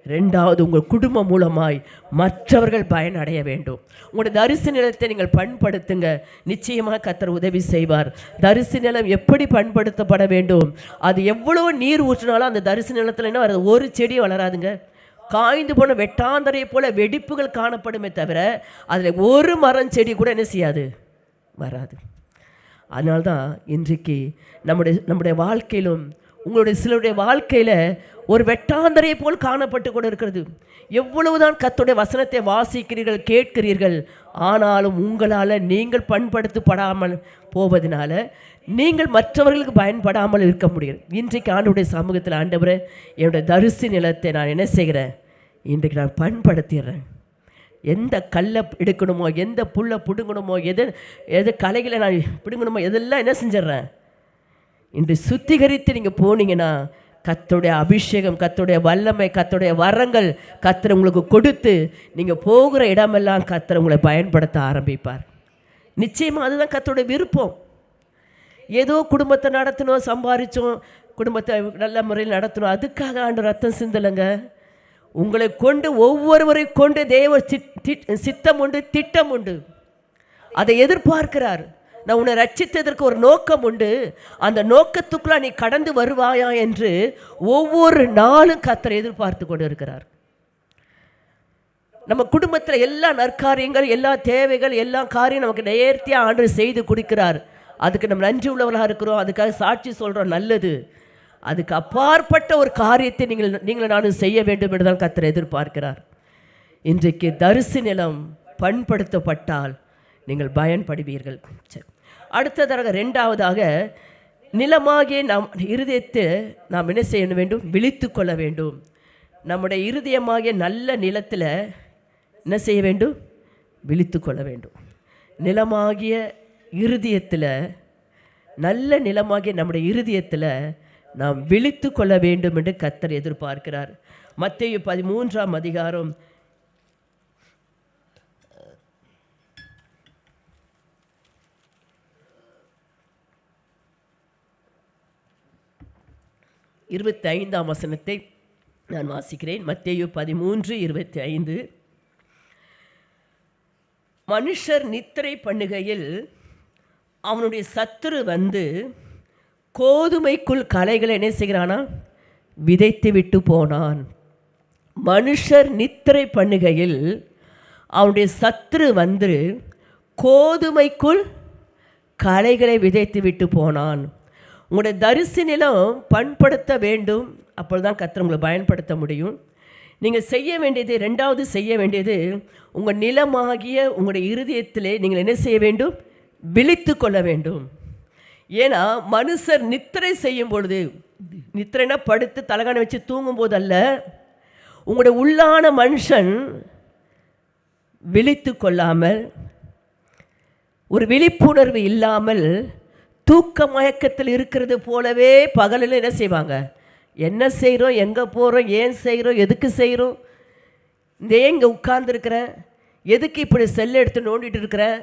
ரெண்டாவது உங்கள் குடும்பம் மூலமாய் மற்றவர்கள் பயனடைய வேண்டும். உங்களுடைய தரிசு நிலத்தை நீங்கள் பண்படுத்துங்க. நிச்சயமாக கர்த்தர் உதவி செய்வார். தரிசு நிலம் எப்படி பண்படுத்தப்பட வேண்டும்? அது எவ்வளோ நீர் ஊற்றினாலும் அந்த தரிசு நிலத்தில் என்ன வராது? ஒரு செடி வளராதுங்க. காய்ந்து போன வெட்டாந்தரையை போல வெடிப்புகள் காணப்படுமே தவிர அதில் ஒரு மரம் செடி கூட என்ன செய்யாது? வராது. அதனால்தான் இன்றைக்கு நம்முடைய வாழ்க்கையிலும் உங்களுடைய சிலருடைய வாழ்க்கையில் ஒரு வெட்டாந்தரையை போல் காணப்பட்டு கொண்டு இருக்கிறது. எவ்வளவுதான் கர்த்தருடைய வசனத்தை வாசிக்கிறீர்கள், கேட்கிறீர்கள், ஆனாலும் உங்களால் நீங்கள் பண்படுத்தப்படாமல் போவதனால நீங்கள் மற்றவர்களுக்கு பயன்படாமல் இருக்க முடியும். இன்றைக்கு ஆண்டவருடைய சமூகத்தில், ஆண்டவரே, என்னுடைய தரிசு நிலத்தை நான் என்ன செய்கிறேன், இன்றைக்கு நான் பண்படுத்திடுறேன். எந்த கல்லை எடுக்கணுமோ, எந்த புல்லை பிடுங்கணுமோ, எது கலைகளை நான் பிடுங்கணுமோ, எதெல்லாம் என்ன செஞ்சிட்றேன், இன்று சுத்திகரித்து நீங்கள் போனீங்கன்னா கர்த்தருடைய அபிஷேகம், கர்த்தருடைய வல்லமை, கர்த்தருடைய வரங்கள் கர்த்தர் உங்களுக்கு கொடுத்து நீங்கள் போகிற இடமெல்லாம் கர்த்தர் உங்களை பயன்படுத்த ஆரம்பிப்பார். நிச்சயமாக அதுதான் கர்த்தருடைய விருப்பம். ஏதோ குடும்பத்தை நடத்தணும், சம்பாதிச்சோம், குடும்பத்தை நல்ல முறையில் நடத்தணும், அதுக்காக ஆண்டு ரத்தம் சிந்தலைங்க. உங்களை கொண்டு, ஒவ்வொருவரை கொண்டு தேவ சித்தம் உண்டு, திட்டம் உண்டு. அதை எதிர்பார்க்கிறார். நான் உன்னை ரட்சித்ததற்கு ஒரு நோக்கம் உண்டு, அந்த நோக்கத்துக்குள்ள நீ கடந்து வருவாயா என்று ஒவ்வொரு நாளும் கர்த்தர் எதிர்பார்த்து கொண்டு இருக்கிறார். நம்ம குடும்பத்தில் எல்லா நற்காரியங்கள், எல்லா தேவைகள், எல்லா காரியம் நமக்கு நேர்த்தியாக ஆண்டு செய்து கொடுக்கிறார். அதுக்கு நம்ம நன்றி உள்ளவர்களாக இருக்கிறோம், அதுக்காக சாட்சி சொல்கிறோம், நல்லது. அதுக்கு அப்பாற்பட்ட ஒரு காரியத்தை நீங்கள் நானும் செய்ய வேண்டும் என்று தான் கர்த்தர் எதிர்பார்க்கிறார். இன்றைக்கு தரிசு நிலம் பண்படுத்தப்பட்டால் நீங்கள் பயன்படுவீர்கள். சரி, அடுத்ததாக ரெண்டாவதாக, நிலமாகிய நம் இருதயத்தை நாம் என்ன செய்ய வேண்டும், விழித்து கொள்ள வேண்டும். நம்முடைய இருதயமாகிய நல்ல நிலத்தில் என்ன செய்ய வேண்டும், விழித்து கொள்ள வேண்டும். நிலமாகிய இருதயத்தில், நல்ல நிலமாகிய நம்முடைய இருதயத்தில் நாம் விழித்து கொள்ள வேண்டும் என்று கர்த்தர் எதிர்பார்க்கிறார். மத்தேயு 13ஆம் அதிகாரம் 25ஆம் வசனத்தை நான் வாசிக்கிறேன். மத்தேயு 13:25. மனுஷர் நித்திரை பண்ணுகையில் அவனுடைய சத்துரு வந்து கோதுமைக்குள் களைகளை என்ன செய்கிறானா, விதைத்து விட்டு போனான். மனுஷர் நித்திரை பண்ணுகையில் அவனுடைய சத்துரு வந்து கோதுமைக்குள் களைகளை விதைத்து விட்டு போனான். உங்களுடைய தரிசு நிலம் பண்படுத்த வேண்டும், அப்பொழுதுதான் கர்த்தர் உங்களை பயன்படுத்த முடியும். நீங்கள் செய்ய வேண்டியது, ரெண்டாவது செய்ய வேண்டியது, உங்கள் நிலமாகிய உங்களுடைய இருதயத்திலே நீங்கள் என்ன செய்ய வேண்டும், விழித்து கொள்ள வேண்டும். ஏன்னா மனுஷர் நித்திரை செய்யும் பொழுது, நித்திரைனா படுத்து தலகாணி வச்சு தூங்கும் போது அல்ல, உங்களுடைய உள்ளான மனுஷன் விழித்து கொள்ளாமல், ஒரு விழிப்புணர்வு இல்லாமல் தூக்க மயக்கத்தில் இருக்கிறது போலவே பகலில் என்ன செய்வாங்க, என்ன செய்கிறோம், எங்கே போகிறோம், ஏன் செய்கிறோம், எதுக்கு செய்கிறோம், ஏன் இங்கே உட்கார்ந்துருக்கிறேன், எதுக்கு இப்படி செல்லை எடுத்து நோண்டிட்டு இருக்கிறேன்,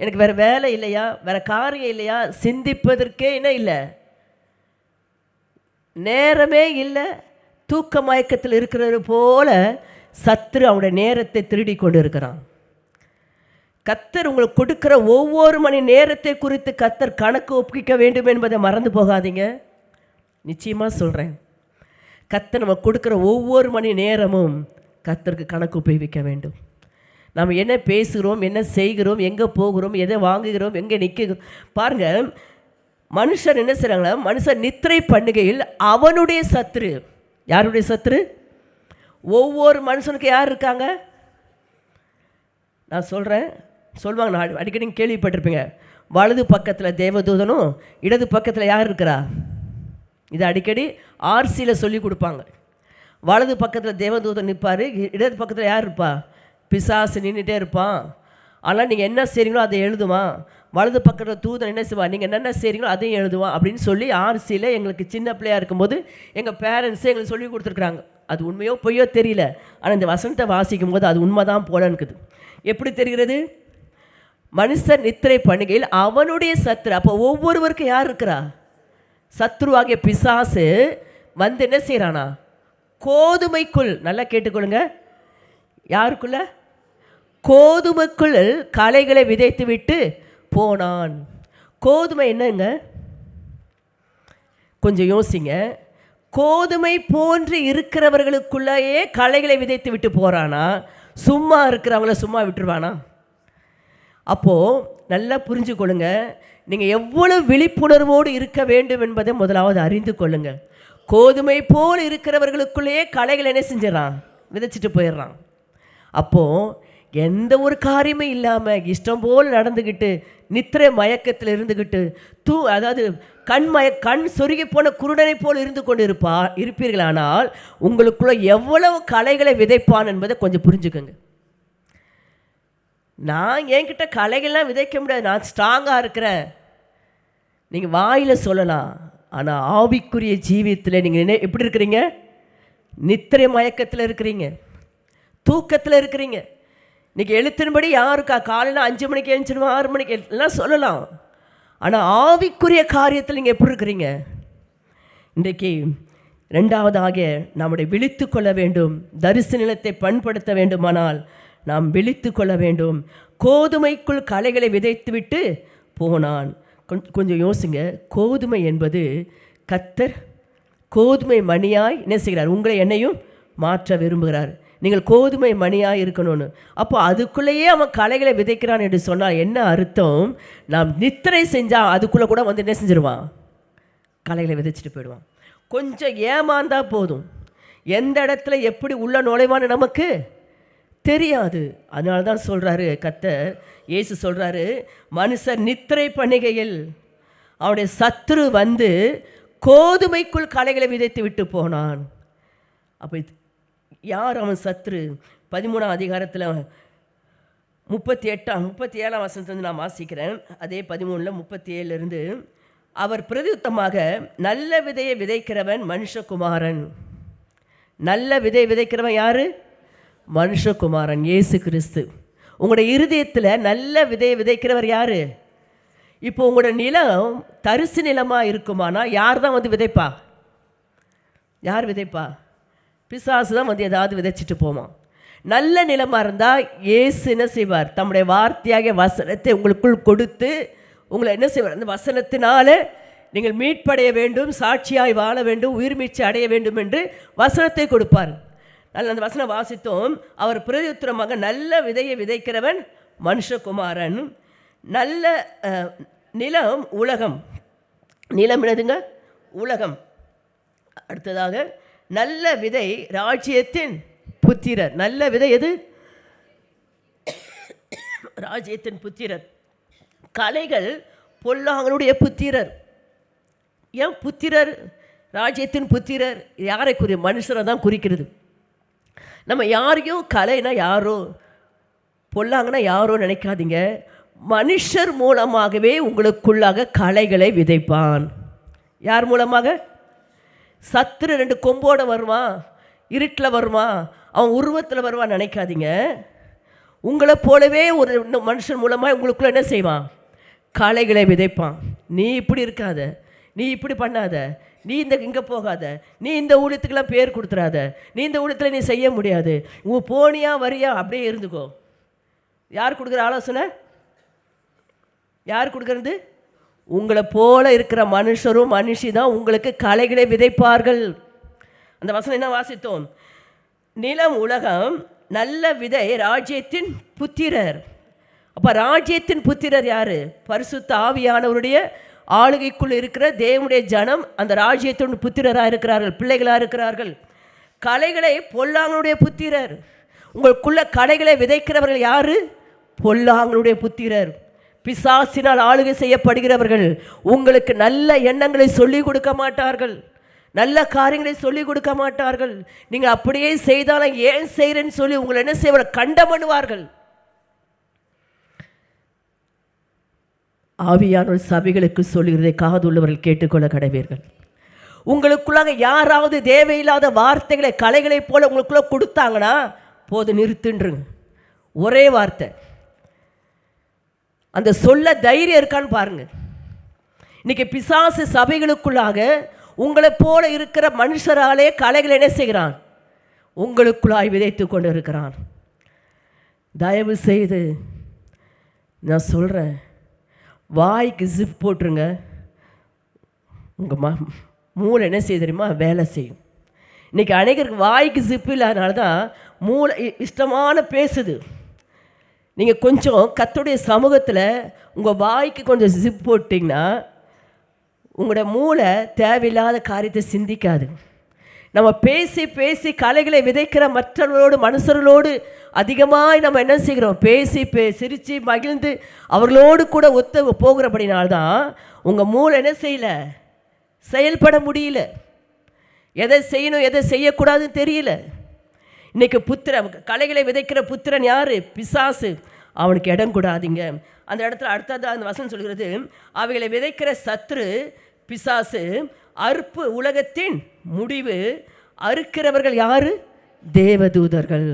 எனக்கு வேறு வேலை இல்லையா, வேறு காரியம் இல்லையா, சிந்திப்பதற்கே என்ன இல்லை, நேரமே இல்லை. தூக்க மயக்கத்தில் இருக்கிறது போல சத்துரு அவனுடைய நேரத்தை திருடி கொண்டு இருக்கிறான். கர்த்தர் உங்களுக்கு கொடுக்குற ஒவ்வொரு மணி நேரத்தை குறித்து கர்த்தர் கணக்கு ஒப்பிக்க வேண்டும் என்பதை மறந்து போகாதீங்க. நிச்சயமாக சொல்கிறேன், கர்த்தர் நம்ம கொடுக்குற ஒவ்வொரு மணி நேரமும் கர்த்தருக்கு கணக்கு ஒப்புவிக்க வேண்டும். நாம் என்ன பேசுகிறோம், என்ன செய்கிறோம், எங்கே போகிறோம், எதை வாங்குகிறோம், எங்கே நிற்கிறோம். பாருங்கள், மனுஷன் என்ன செய்கிறாங்களா, மனுஷன் நித்திரை பண்ணுகையில் அவனுடைய சத்துரு, யாருடைய சத்துரு, ஒவ்வொரு மனுஷனுக்கு யார் இருக்காங்க, நான் சொல்கிறேன், சொல்லுவாங்க, நான் அடிக்கடி நீங்கள் கேள்விப்பட்டிருப்பீங்க, வலது பக்கத்தில் தேவதூதனும் இடது பக்கத்தில் யார் இருக்கிறா, இது அடிக்கடி ஆர்சியில் சொல்லி கொடுப்பாங்க. வலது பக்கத்தில் தேவதூதன் நிற்பார், இடது பக்கத்தில் யார் இருப்பா, பிசாசு நின்றுட்டே இருப்பான். ஆனால் நீங்கள் என்ன செய்கிறீங்களோ அதை எழுதுவான். வலது பக்கத்தில் தூதன் என்ன செய்வான், நீங்கள் என்னென்ன செய்கிறீங்களோ அதையும் எழுதுவான் அப்படின்னு சொல்லி ஆர்சியில் எங்களுக்கு சின்ன பிள்ளையாக இருக்கும்போது எங்கள் பேரண்ட்ஸே எங்களுக்கு சொல்லி கொடுத்துருக்குறாங்க. அது உண்மையோ பொய்யோ தெரியல, ஆனால் இந்த வசனத்தை வாசிக்கும் போது அது உண்மைதான் போல இருக்குது. எப்படி தெரிகிறது, மனுஷன் நித்திரை பண்ணுகையில் அவனுடைய சத்துரு. அப்போ ஒவ்வொருவருக்கும் யார் இருக்கிறா, சத்ருவாகிய பிசாசு வந்து என்ன செய்கிறானா, கோதுமைக்குள், நல்லா கேட்டுக்கொள்ளுங்க, யாருக்குள்ள, கோதுமைக்குள் களைகளை விதைத்து விட்டு போனான். கோதுமை என்னங்க, கொஞ்சம் யோசிங்க. கோதுமை போன்று இருக்கிறவர்களுக்குள்ளேயே களைகளை விதைத்து விட்டு போகிறானா, சும்மா இருக்கிறவங்கள சும்மா விட்டுருவானா? அப்போது நல்லா புரிஞ்சு கொள்ளுங்க, நீங்கள் எவ்வளவு விழிப்புணர்வோடு இருக்க வேண்டும் என்பதை முதலாவது அறிந்து கொள்ளுங்கள். கோதுமை போல் இருக்கிறவர்களுக்குள்ளேயே களைகள் என்ன செஞ்சிடறான், விதைச்சிட்டு போயிடுறான். அப்போது எந்த ஒரு காரியமே இல்லாமல் இஷ்டம் போல் நடந்துக்கிட்டு நித்திரை மயக்கத்தில் இருந்துக்கிட்டு அதாவது கண் சொருகி போன குருடனை போல் இருந்து கொண்டு இருப்பீர்களானால் உங்களுக்குள்ள எவ்வளவு களைகளை விதைப்பான் என்பதை கொஞ்சம் புரிஞ்சுக்கோங்க. நான் என்கிட்ட களைகள்லாம் விதைக்க முடியாது, நான் ஸ்ட்ராங்காக இருக்கிறேன், நீங்கள் வாயில் சொல்லலாம். ஆனால் ஆவிக்குரிய ஜீவியத்தில் நீங்கள் எப்படி இருக்கிறீங்க? நித்திரை மயக்கத்தில் இருக்கிறீங்க, தூக்கத்தில் இருக்கிறீங்க. இன்றைக்கி எழுத்தின்படி யாருக்கா காலையில் 5 மணிக்கு எழுந்திருவோம், 6 மணிக்கு எல்லாம் சொல்லலாம். ஆனால் ஆவிக்குரிய காரியத்தில் நீங்கள் எப்படி இருக்கிறீங்க? இன்றைக்கு 2வதாக நம்முடைய விழித்து கொள்ள வேண்டும். தரிசு நிலத்தை பண்படுத்த வேண்டுமானால் நாம் விழித்து கொள்ள வேண்டும். கோதுமைக்குள் களைகளை விதைத்து விட்டு போனான். கொஞ்சம் யோசிங்க. கோதுமை என்பது கர்த்தர் கோதுமை மணியாய் என்ன செய்கிறார்? உங்களை என்னையும் மாற்ற விரும்புகிறார். நீங்கள் கோதுமை மணியாக இருக்கணும்னு. அப்போ அதுக்குள்ளேயே அவன் களைகளை விதைக்கிறான் என்று சொன்னால் என்ன அர்த்தம்? நாம் நித்திரை செஞ்சால் அதுக்குள்ளே கூட வந்து என்ன செஞ்சிருவான்? களைகளை விதைச்சிட்டு போயிடுவான். கொஞ்சம் ஏமாந்தா போதும், எந்த இடத்துல எப்படி உள்ள நுழைவான்னு நமக்கு தெரியாது. அதனால தான் சொல்கிறாரு கர்த்தர், இயேசு சொல்கிறாரு, மனுஷர் நித்திரை பண்ணுகையில் அவனுடைய சத்துரு வந்து கோதுமைக்குள் களைகளை விதைத்து விட்டு போனான். அப்போ யார் அவன் சத்துரு? 13ஆம் அதிகாரத்தில் 37ஆம் வசனத்திலிருந்து நான் வாசிக்கிறேன். அதே 13 37 அவர் பிரதியுத்தமாக, நல்ல விதையை விதைக்கிறவன் மனுஷகுமாரன். நல்ல விதை விதைக்கிறவன் யார்? மனுஷகுமாரன், இயேசு கிறிஸ்து. உங்களுடைய இருதயத்தில் நல்ல விதையை விதைக்கிறவர் யார்? இப்போ உங்களோட நிலம் தரிசு நிலமாக இருக்குமானா யார் தான் வந்து விதைப்பா? யார் விதைப்பா? பிசாசு தான் வந்து ஏதாவது விதைச்சிட்டு போமா. நல்ல நிலமாக இருந்தால் இயேசு என்ன செய்வார்? தம்முடைய வார்த்தையாக வசனத்தை உங்களுக்குள் கொடுத்து உங்களை என்ன செய்வார்? அந்த வசனத்தினால நீங்கள் மீட்படைய வேண்டும், சாட்சியாய் வாழ வேண்டும், உயிர் மீட்சி அடைய வேண்டும் என்று வசனத்தை கொடுப்பார். நல்ல அந்த வசனம் வாசித்தோம். அவர் பிரதியுத்தரமாக, நல்ல விதையை விதைக்கிறவன் மனுஷகுமாரன். நல்ல நிலம் உலகம். நிலம் என்னதுங்க? உலகம். அடுத்ததாக நல்ல விதை ராஜ்யத்தின் புத்திரர். நல்ல விதை எது? ராஜ்யத்தின் புத்திரர். கலைகள் பொல்லாங்களுடைய புத்திரர். ஏன் புத்திரர்? ராஜ்யத்தின் புத்திரர் யாரை குறி? மனுஷரை தான் குறிக்கிறது. நம்ம யாரையும் கலைனா யாரோ, பொல்லாங்கன்னா யாரோ நினைக்காதீங்க. மனுஷர் மூலமாகவே உங்களுக்குள்ளாக கலைகளை விதைப்பான். யார் மூலமாக? சத்துரு 2 கொம்போடு வருவான், இருட்டில் வருவான், அவன் உருவத்தில் வருவான் நினைக்காதீங்க. உங்களை போலவே ஒரு மனுஷன் மூலமாக உங்களுக்குள்ள என்ன செய்வான்? களைகளை விதைப்பான். நீ இப்படி இருக்காத, நீ இப்படி பண்ணாத, நீ இங்கே போகாத, நீ இந்த ஊழியத்துக்கெல்லாம் பேர் கொடுத்துடாத, நீ இந்த ஊழியத்தில் நீ செய்ய முடியாது, உன் போனியா வரியா அப்படியே இருந்துக்கோ. யார் கொடுக்குற ஆலோசனை? யார் கொடுக்கறது? உங்களை போல இருக்கிற மனுஷரும் மனுஷி தான் உங்களுக்கு களைகளை விதைப்பார்கள். அந்த வசனம் என்ன வாசித்தோம்? நிலம் உலகம், நல்ல விதை ராஜ்யத்தின் புத்திரர். அப்போ ராஜ்யத்தின் புத்திரர் யார்? பரிசுத்த ஆவியானவருடைய ஆளுகைக்குள் இருக்கிற தேவனுடைய ஜனம் அந்த ராஜ்யத்தின் புத்திரராக இருக்கிறார்கள், பிள்ளைகளாக இருக்கிறார்கள். களைகளை பொல்லாங்களுடைய புத்திரர். உங்களுக்குள்ள களைகளை விதைக்கிறவர்கள் யார்? பொல்லாங்களுடைய புத்திரர், பிசாசினால் ஆளுகை செய்யப்படுகிறவர்கள். உங்களுக்கு நல்ல எண்ணங்களை சொல்லிக் கொடுக்க மாட்டார்கள், நல்ல காரியங்களை சொல்லிக் கொடுக்க மாட்டார்கள். நீங்கள் அப்படியே செய்தாலும் ஏன் செய்கிறேன்னு சொல்லி உங்களை என்ன செய்வார்? கண்டம் பண்ணுவார்கள். ஆவியானவர் சபைகளுக்கு சொல்லுகிறதை காதுள்ளவர்கள் கேட்டுக்கொள்ள கடவீர்கள். உங்களுக்குள்ளாக யாராவது தேவையில்லாத வார்த்தைகளை கலைகளை போல உங்களுக்குள்ள கொடுத்தாங்கன்னா போது நிறுத்துன்றுங்க. ஒரே வார்த்தை. அந்த சொல்ல தைரியம் இருக்கான்னு பாருங்க. இன்னைக்கு பிசாசு சபைகளுக்குள்ளாக உங்களை போல இருக்கிற மனுஷராலே கலைகளை என்ன செய்கிறான்? உங்களுக்குள்ளாய் விதைத்து கொண்டு இருக்கிறான். தயவு செய்து நான் சொல்கிறேன், வாய்க்கு ஜிப் போட்டுருங்க. உங்கள் மூளை என்ன செய்ய தெரியுமா? வேலை செய்யும். இன்றைக்கி அநேகருக்கு வாய்க்கு ஜிப்பு இல்லாதனால தான் மூளை இஷ்டமான பேசுது. நீங்கள் கொஞ்சம் கர்த்தருடைய சமூகத்தில் உங்கள் வாய்க்கு கொஞ்சம் ஜிப் போட்டிங்கன்னா உங்களோட மூளை தேவையில்லாத காரியத்தை சிந்திக்காது. நம்ம பேசி பேசி கலைகளை விதைக்கிற மற்றவர்களோடு மனுஷர்களோடு அதிகமாக நம்ம என்ன செய்கிறோம், பேசி சிரித்து மகிழ்ந்து அவர்களோடு கூட ஒத்து போகிறபடினால்தான் உங்கள் மூளை என்ன செய்யலை, செயல்பட முடியல. எதை செய்யணும் எதை செய்யக்கூடாதுன்னு தெரியல. இன்றைக்கி கலைகளை விதைக்கிற புத்திரன் யார்? பிசாசு. அவனுக்கு இடம் கூடாதீங்க. அந்த இடத்துல அடுத்தது அந்த வசனம் சொல்கிறது, அவைகளை விதைக்கிற சத்துரு பிசாசு, அறுப்பு உலகத்தின் முடிவு, அறுக்கிறவர்கள் யார்? தேவதூதர்கள்.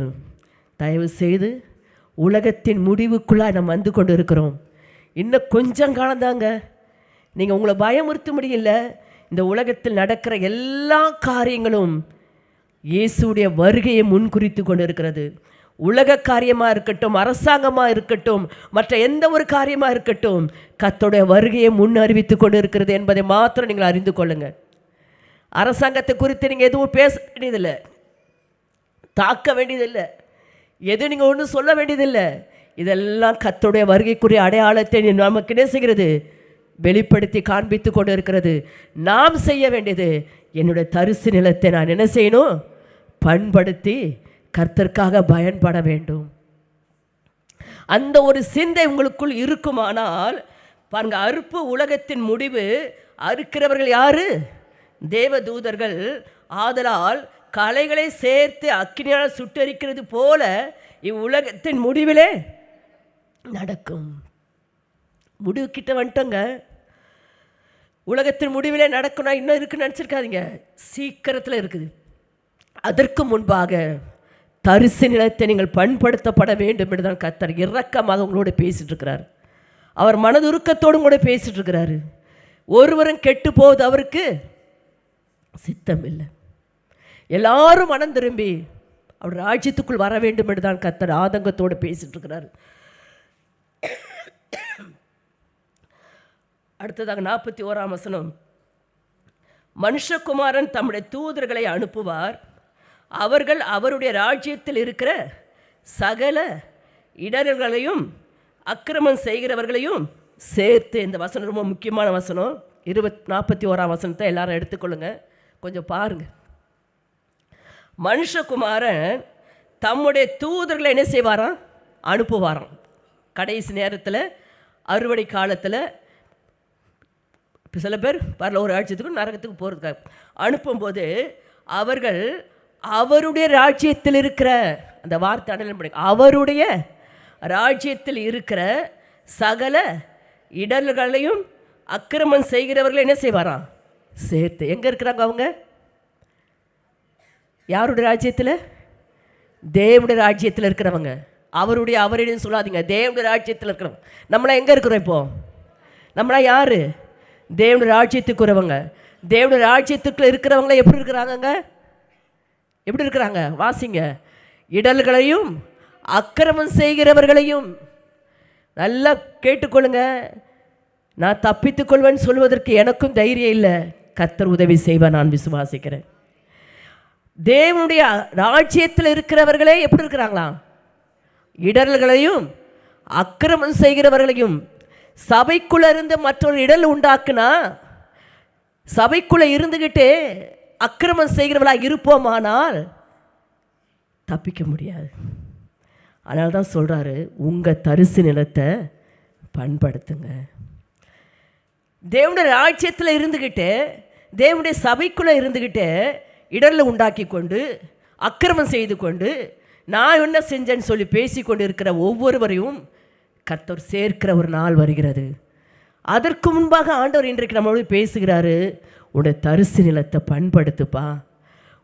தயவு செய்து உலகத்தின் முடிவுக்குள்ளாக நம்ம வந்து கொண்டு இருக்கிறோம். இன்னும் கொஞ்சம் காலந்தாங்க. நீங்கள் உங்களை பயமுறுத்த முடியல. இந்த உலகத்தில் நடக்கிற எல்லா காரியங்களும் இயேசுடைய வருகையை முன்குறித்து கொண்டு இருக்கிறது. உலக காரியமாக இருக்கட்டும், அரசாங்கமாக இருக்கட்டும், மற்ற எந்த ஒரு காரியமாக இருக்கட்டும், கர்த்தருடைய வருகையை முன் அறிவித்து கொண்டு இருக்கிறது என்பதை மாத்திரம் நீங்கள் அறிந்து கொள்ளுங்கள். அரசாங்கத்தை குறித்து நீங்கள் எதுவும் பேச வேண்டியதில்லை, தாக்க வேண்டியதில்லை, எதுவும் நீங்கள் ஒன்றும் சொல்ல வேண்டியதில்லை. இதெல்லாம் கர்த்தருடைய வருகைக்குரிய அடையாளத்தை நமக்கு என்ன செய்கிறது, வெளிப்படுத்தி காண்பித்து கொண்டு இருக்கிறது. நாம் செய்ய வேண்டியது, என்னுடைய தரிசு நிலத்தை நான் என்ன செய்யணும், பண்படுத்தி கர்த்தருக்காக பயன்பட வேண்டும். அந்த ஒரு சிந்தை உங்களுக்குள் இருக்குமானால் பாருங்க, அறுப்பு உலகத்தின் முடிவு, அறுக்கிறவர்கள் யாரு? தேவதூதர்கள். ஆதலால் கலைகளை சேர்த்து அக்கினியால் சுட்டரிக்கிறது போல இவ்வுலகத்தின் முடிவிலே நடக்கும். முடிவு கிட்ட வந்துட்டோங்க. உலகத்தின் முடிவிலே நடக்கணும், இன்னும் இருக்குன்னு நினச்சிருக்காதீங்க, சீக்கிரத்தில் இருக்குது. அதற்கு முன்பாக தரிசு நிலத்தை நீங்கள் பண்படுத்தப்பட வேண்டும் என்று தான் கர்த்தர் இரக்கமாக உங்களோட பேசிகிட்டு இருக்கிறார். அவர் மனதுருக்கத்தோடு கூட பேசிகிட்டு இருக்கிறாரு. ஒருவரும் கெட்டு போவது அவருக்கு சித்தம் இல்லை. எல்லாரும் மனம் திரும்பி அவர் ராஜ்யத்துக்குள் வர வேண்டும் என்று தான் கர்த்தர் ஆதங்கத்தோடு பேசிகிட்டு இருக்கிறார். அடுத்ததாக 41ஆம் வசனம், மனுஷகுமாரன் தம்முடைய தூதர்களை அனுப்புவார், அவர்கள் அவருடைய ராஜ்யத்தில் இருக்கிற சகல இடர்களையும் அக்கிரமம் செய்கிறவர்களையும் சேர்த்து. இந்த வசனம் ரொம்ப முக்கியமான வசனம். 41ஆம் வசனத்தை எல்லாரும் எடுத்துக்கொள்ளுங்க, கொஞ்சம் பாருங்க. மனுஷகுமாரன் தம்முடைய தூதர்களை என்ன செய்வாராம், அனுப்புவாராம். கடைசி நேரத்தில், அறுவடை காலத்தில் சில பேர் பரல ஒரு ராஜ்யத்துக்கும் நரகத்துக்கு போகிறதுக்காக அனுப்பும்போது அவர்கள் அவருடைய ராஜ்யத்தில் இருக்கிற, அந்த வார்த்தை அடலம் பண்ணி, அவருடைய ராஜ்யத்தில் இருக்கிற சகல இடர்களையும் அக்கிரமம் செய்கிறவர்கள் என்ன செய்வாராம், சேர்த்து. எங்கே இருக்கிறாங்க அவங்க? யாருடைய ராஜ்யத்தில்? தேவனுடைய ராஜ்யத்தில் இருக்கிறவங்க. அவருடைய சொல்லாதீங்க, தேவனுடைய ராஜ்யத்தில் இருக்கிறவங்க. நம்மளாம் எங்கே இருக்கிறோம் இப்போ? நம்மளாம் யார்? தேவனுடைய ராஜ்யத்துக்குறவங்க. தேவனுடைய ராஜ்யத்துக்குள்ள இருக்கிறவங்கள எப்படி இருக்கிறாங்கங்க? எப்படி இருக்கிறாங்க? வாசிங்க. இடல்களையும் அக்கிரமம் செய்கிறவர்களையும். நல்லா கேட்டுக்கொள்ளுங்க. நான் தப்பித்துக்கொள்வேன்னு சொல்வதற்கு எனக்கும் தைரியம் இல்லை. கர்த்தர் உதவி செய்வேன், நான் விசுவாசிக்கிறேன். தேவனுடைய ராஜ்யத்தில் இருக்கிறவர்களே எப்படி இருக்கிறாங்களாம்? இடர்களையும் அக்கிரமம் செய்கிறவர்களையும். சபைக்குள்ளே இருந்து மற்றொரு இடல் உண்டாக்குனா, சபைக்குள்ளே இருந்துக்கிட்டு அக்கிரமம் செய்கிறவர்களாக இருப்போமானால் தப்பிக்க முடியாது. அதனால தான் சொல்கிறாரு, உங்கள் தரிசு நிலத்தை பண்படுத்துங்க. தேவனுடைய ராஜ்யத்தில் இருந்துக்கிட்டு, தேவனுடைய சபைக்குள்ளே இருந்துக்கிட்டு இடரில் உண்டாக்கி கொண்டு அக்கிரமம் செய்து கொண்டு நான் என்ன செஞ்சேன்னு சொல்லி பேசி கொண்டு இருக்கிற ஒவ்வொருவரையும் கர்த்தர் சேர்க்கிற ஒரு நாள் வருகிறது. அதற்கு முன்பாக ஆண்டவர் இன்றைக்கு நம்மளோடு பேசுகிறாரு, உன்னுடைய தரிசு நிலத்தை பண்படுத்துப்பா,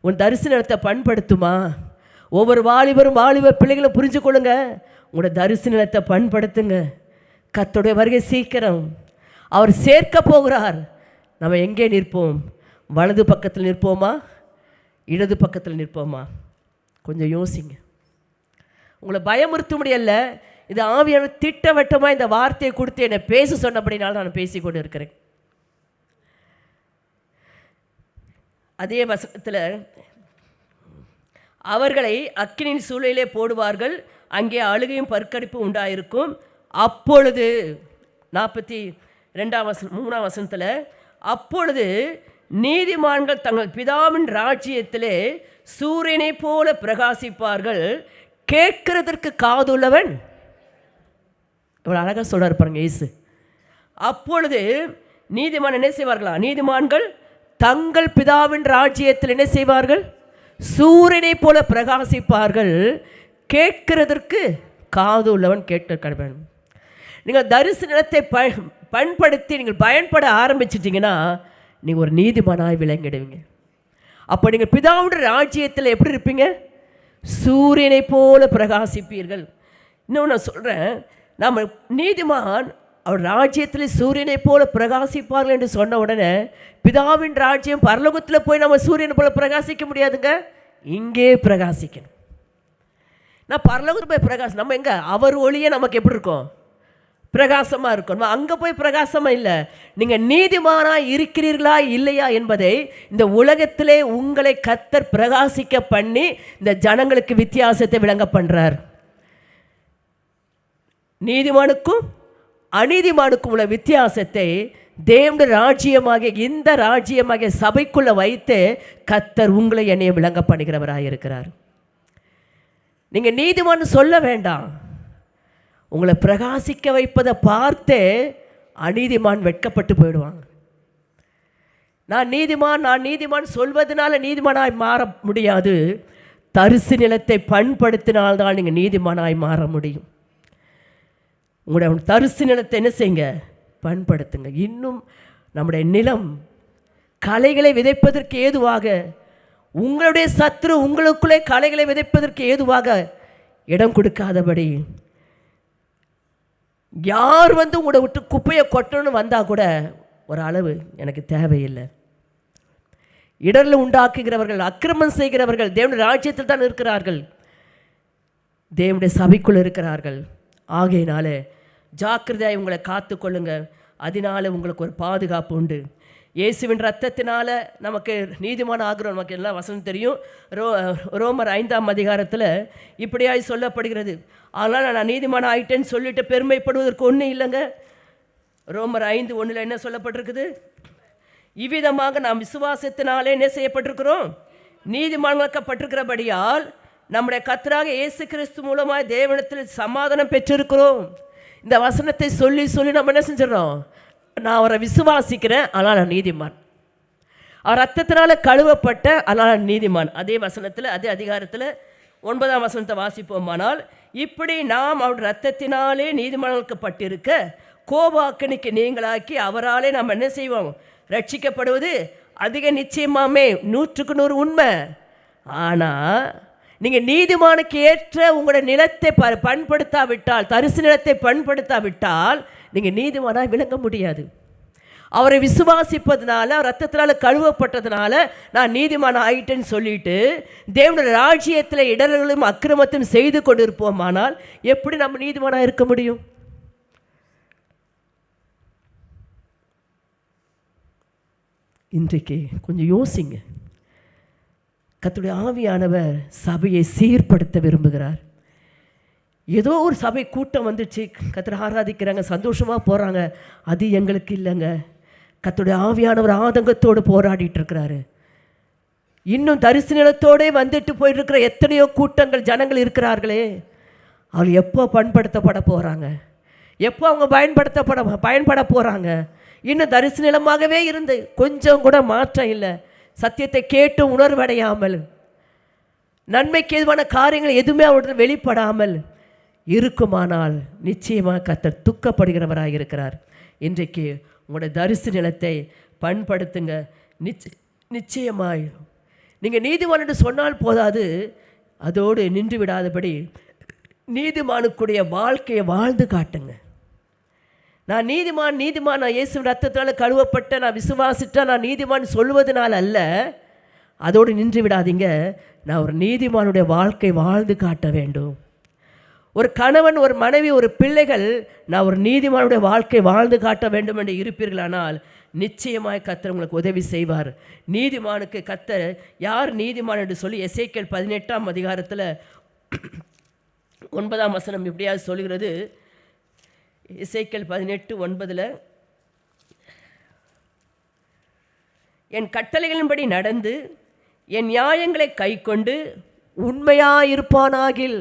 உன் தரிசு நிலத்தை பண்படுத்துமா. ஒவ்வொரு வாலிப பிள்ளைகளும் புரிஞ்சு கொள்ளுங்க, உங்களோட தரிசு நிலத்தை பண்படுத்துங்க. கர்த்தருடைய வருகை சீக்கிரம். அவர் சேர்க்க போகிறார். நம்ம எங்கே நிற்போம்? வலது பக்கத்தில் நிற்போமா, இடது பக்கத்தில் நிற்போமா? கொஞ்சம் யோசிங்க. உங்களை பயமுறுத்த முடியல. இது ஆவியான திட்டவட்டமாக இந்த வார்த்தையை கொடுத்து என்னை பேச சொன்னபடினால நான் பேசி கொண்டு இருக்கிறேன். அதே வசனத்தில், அவர்களை அக்கினியின் சூழலிலே போடுவார்கள், அங்கே அழுகையும் பற்கடிப்பும் உண்டாயிருக்கும். அப்பொழுது 42ஆம் வசனம் 3ஆம் வசனத்தில், அப்பொழுது நீதிமான்கள் தங்கள் பிதாவின் ராஜ்யத்திலே சூரியனை போல பிரகாசிப்பார்கள். கேட்கிறதற்கு காதுள்ளவன். இவ்வளோ அழகாக சொல்றார் பாருங்க இயேசு. அப்பொழுது நீதிமான் என்ன செய்வார்களா? நீதிமான்கள் தங்கள் பிதாவின் ராஜ்யத்தில் என்ன செய்வார்கள்? சூரியனை போல பிரகாசிப்பார்கள். கேட்கிறதற்கு காது உள்ளவன் கேட்க கடவன். நீங்கள் தரிசனத்தை பயன்படுத்தி நீங்கள் பயன்பட ஆரம்பிச்சிட்டிங்கன்னா நீங்கள் ஒரு நீதிமானாய் விளங்கிடுவீங்க. அப்போ நீங்கள் பிதாவுடைய ராஜ்யத்தில் எப்படி இருப்பீங்க? சூரியனை போல பிரகாசிப்பீர்கள். இன்னும் நான் சொல்கிறேன், நம்ம நீதிமான் அவர் ராஜ்யத்தில் சூரியனை போல பிரகாசிப்பார்கள் என்று சொன்ன உடனே பிதாவின் ராஜ்யம் பரலோகத்தில் போய் நம்ம சூரியனை போல பிரகாசிக்க முடியாதுங்க. இங்கே பிரகாசிக்கணும். நான் பரலோகத்தில் போய் நம்ம எங்கே அவர் ஒளியே நமக்கு எப்படி இருக்கும்? பிரகாசமாக இருக்கணும். அங்கே போய் பிரகாசமாக இல்லை. நீங்கள் நீதிமானாக இருக்கிறீர்களா இல்லையா என்பதை இந்த உலகத்திலே உங்களை கர்த்தர் பிரகாசிக்க பண்ணி இந்த ஜனங்களுக்கு வித்தியாசத்தை விளங்க பண்ணுறார். நீதிமானுக்கும் அநீதிமானுக்கும் உள்ள வித்தியாசத்தை தேவனுடைய ராஜ்யமாக இந்த ராஜ்யமாக சபைக்குள்ளே வைத்து கர்த்தர் உங்களை என்னைய விளங்க பண்ணுகிறவராக இருக்கிறார். நீங்கள் நீதிமான் சொல்ல வேண்டாம். உங்களை பிரகாசிக்க வைப்பதை பார்த்து அநீதிமான் வெட்கப்பட்டு போயிடுவாங்க. நான் நீதிமான் சொல்வதனால நீதிமானாய் மாற முடியாது. தரிசு நிலத்தை பண்படுத்தினால்தான் நீங்கள் நீதிமானாய் மாற முடியும். உங்களுடைய தரிசு நிலத்தை என்ன செய்யுங்க? பண்படுத்துங்க. இன்னும் நம்முடைய நிலம் களைகளை விதைப்பதற்கு ஏதுவாக, உங்களுடைய சத்துரு உங்களுக்குள்ளே களைகளை விதைப்பதற்கு ஏதுவாக இடம் கொடுக்காதபடி, யார் வந்து உங்களை விட்டு குப்பையை கொட்டணும்னு வந்தால் கூட ஒரு அளவு எனக்கு தேவையில்லை. இடரில் உண்டாக்குகிறவர்கள், அக்கிரமம் செய்கிறவர்கள் தேவனுடைய ராஜ்யத்தில் தான் இருக்கிறார்கள், தேவனுடைய சபைக்குள் இருக்கிறார்கள். ஆகையினால ஜாக்கிரதையாய் உங்களை காத்து கொள்ளுங்க. அதனால உங்களுக்கு ஒரு பாதுகாப்பு உண்டு. இயேசுவின் ரத்தத்தினால நமக்கு நீதிமான ஆகிறோம். நமக்கு எல்லாம் வசனம் தெரியும். ரோமர் 5ஆம் அதிகாரத்தில் இப்படியாய் சொல்லப்படுகிறது. அதனால் நான் நீதிமான ஆயிட்டேன்னு சொல்லிட்டு பெருமைப்படுவதற்கு ஒன்றும் இல்லைங்க. ரோமர் 5:1 என்ன சொல்லப்பட்டிருக்குது? இவ்விதமாக நாம் விசுவாசத்தினாலே என்ன செய்யப்பட்டிருக்கிறோம்? நீதிமானாக்கப்பட்டிருக்கிறபடியால் நம்முடைய கர்த்தராகிய இயேசு கிறிஸ்து மூலமாக தேவனிடத்தில் சமாதானம் பெற்றிருக்கிறோம். இந்த வசனத்தை சொல்லி சொல்லி நம்ம என்ன செஞ்சிடறோம்? நான் அவரை விசுவாசிக்கிறேன், ஆனால் நான் நீதிமான். அவர் ரத்தத்தினால கழுவப்பட்ட, ஆனால் நான் நீதிமான். அதே வசனத்தில் அதே அதிகாரத்தில் 9ஆம் வசனத்தை வாசிப்போமானால், இப்படி நாம் அவருடைய ரத்தத்தினாலே நீதிமானாக்கப்பட்டிருக்க கோபாக்கனிக்கு நீங்களாக்கி அவராலே நாம் என்ன செய்வோம்? ரட்சிக்கப்படுவது அதிக நிச்சயமாமே, 100க்கு 100 உண்மை. ஆனால் நீங்கள் நீதிமானுக்கு ஏற்ற உங்களுடைய நிலத்தை பண்படுத்தாவிட்டால், தரிசு நிலத்தை பண்படுத்தாவிட்டால் நீங்கள் நீதிமானாக விளங்க முடியாது. அவரை விசுவாசிப்பதனால, அவர் ரத்தத்தினால கழுவப்பட்டதுனால நான் நீதிமான ஆயிட்டேன்னு சொல்லிட்டு தேவனுடைய ராஜ்யத்தில் இடர்களும் அக்கிரமத்தையும் செய்து கொண்டிருப்போமானால் எப்படி நம்ம நீதிமானாக இருக்க முடியும்? இன்றைக்கு கொஞ்சம் யோசிங்க. கர்த்தருடைய ஆவியானவர் சபையை சீர்படுத்த விரும்புகிறார். ஏதோ ஒரு சபை கூட்டம் வந்துச்சு, கர்த்தரை ஆராதிக்கிறாங்க, சந்தோஷமாக போகிறாங்க, அது எங்களுக்கு இல்லைங்க. கர்த்தருடைய ஆவியானவர் ஆதங்கத்தோடு போராடிட்டு இருக்கிறாரு. இன்னும் தரிசு நிலத்தோடே வந்துட்டு போயிட்டுருக்கிற எத்தனையோ கூட்டங்கள் ஜனங்கள் இருக்கிறார்களே, அவங்க எப்போ பண்படுத்தப்பட போகிறாங்க? எப்போ அவங்க பயன்பட போகிறாங்க? இன்னும் தரிசு நிலமாகவே இருந்து கொஞ்சம் கூட மாற்றம் இல்லை. சத்தியத்தை கேட்டு உணர்வடையாமல், நன்மைக்கு எதுவான காரியங்கள் எதுவுமே அவருடன் வெளிப்படாமல் இருக்குமானால் நிச்சயமாக கர்த்தர் துக்கப்படுகிறவராக இருக்கிறார். இன்றைக்கு உங்களுடைய தரிசு நிலத்தை பண்படுத்துங்க. நிச்சயமாய் நீங்கள் நீதிமான் என்று சொன்னால் போதாது, அதோடு நின்று விடாதபடி நீதிமானுக்குடைய வாழ்க்கையை வாழ்ந்து காட்டுங்க. நான் நீதிமான் நான் இயேசு ரத்தத்தால் கழுவப்பட்ட, நான் விசுவாசிட்டா நான் நீதிமான் சொல்வதனால் அல்ல, அதோடு நின்று விடாதீங்க. நான் ஒரு நீதிமானுடைய வாழ்க்கை வாழ்ந்து காட்ட வேண்டும். ஒரு கணவன், ஒரு மனைவி, ஒரு பிள்ளைகள் நான் ஒரு நீதிமானுடைய வாழ்க்கை வாழ்ந்து காட்ட வேண்டும் என்று இருப்பீர்களானால் நிச்சயமாய் கர்த்தர் உங்களுக்கு உதவி செய்வார். நீதிமானுக்கு கர்த்தர் யார் நீதிமான் என்று சொல்லி எசேக்கியேல் 18ஆம் அதிகாரத்தில் 9ஆம் வசனம் இப்படியாவது சொல்கிறது. எசேக்கியேல் 18:9 என் கட்டளைகளின்படி நடந்து என் நியாயங்களை கைக்கொண்டு உண்மையாயிருப்பானாகில்.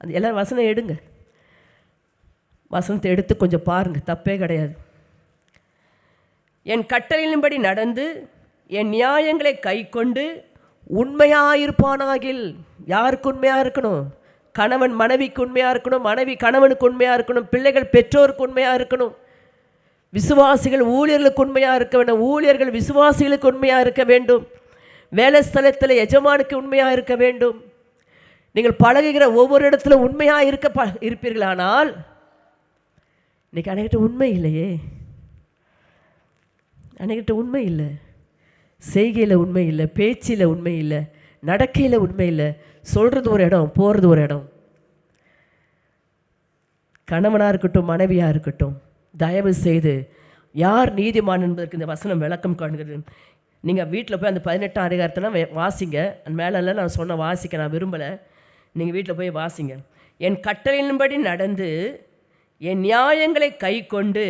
அது எல்லாரும் வசனம் எடுங்க, வசனத்தை எடுத்து கொஞ்சம் பாருங்கள், தப்பே கிடையாது. என் கட்டளையின்படி நடந்து என் நியாயங்களை கைக்கொண்டு உண்மையாயிருப்பானாகில். யாருக்கு உண்மையாக இருக்கணும்? கணவன் மனைவிக்கு உண்மையாக இருக்கணும், மனைவி கணவனுக்கு உண்மையாக இருக்கணும், பிள்ளைகள் பெற்றோருக்கு உண்மையாக இருக்கணும், விசுவாசிகள் ஊழியர்களுக்கு உண்மையாக இருக்க வேண்டும், ஊழியர்கள் விசுவாசிகளுக்கு உண்மையாக இருக்க வேண்டும், வேலை ஸ்தலத்தில் எஜமானுக்கு உண்மையாக இருக்க வேண்டும். நீங்கள் பழகுகிற ஒவ்வொரு இடத்துல உண்மையாக இருப்பீர்களானால், இன்றைக்கி அனைகிட்ட உண்மை இல்லையே, அனைகிட்ட உண்மை இல்லை, செய்கையில் உண்மை இல்லை, பேச்சில் உண்மை இல்லை, நடக்கையில் உண்மை இல்லை, சொல்கிறது ஒரு இடம், போகிறது ஒரு இடம். கணவனாக இருக்கட்டும் மனைவியாக இருக்கட்டும், தயவு செய்து யார் நீதிமான் என்பதற்கு இந்த வசனம் விளக்கம் காணுகிறது. நீங்கள் வீட்டில் போய் அந்த 18ஆம் அதிகாரத்தெல்லாம் வாசிங்க. அந்த மேலெல்லாம் நான் சொன்ன வாசிக்க நான் விரும்பலை, நீங்கள் வீட்டில் போய் வாசிங்க. என் கட்டளையின்படி நடந்து என் நியாயங்களை கை கொண்டு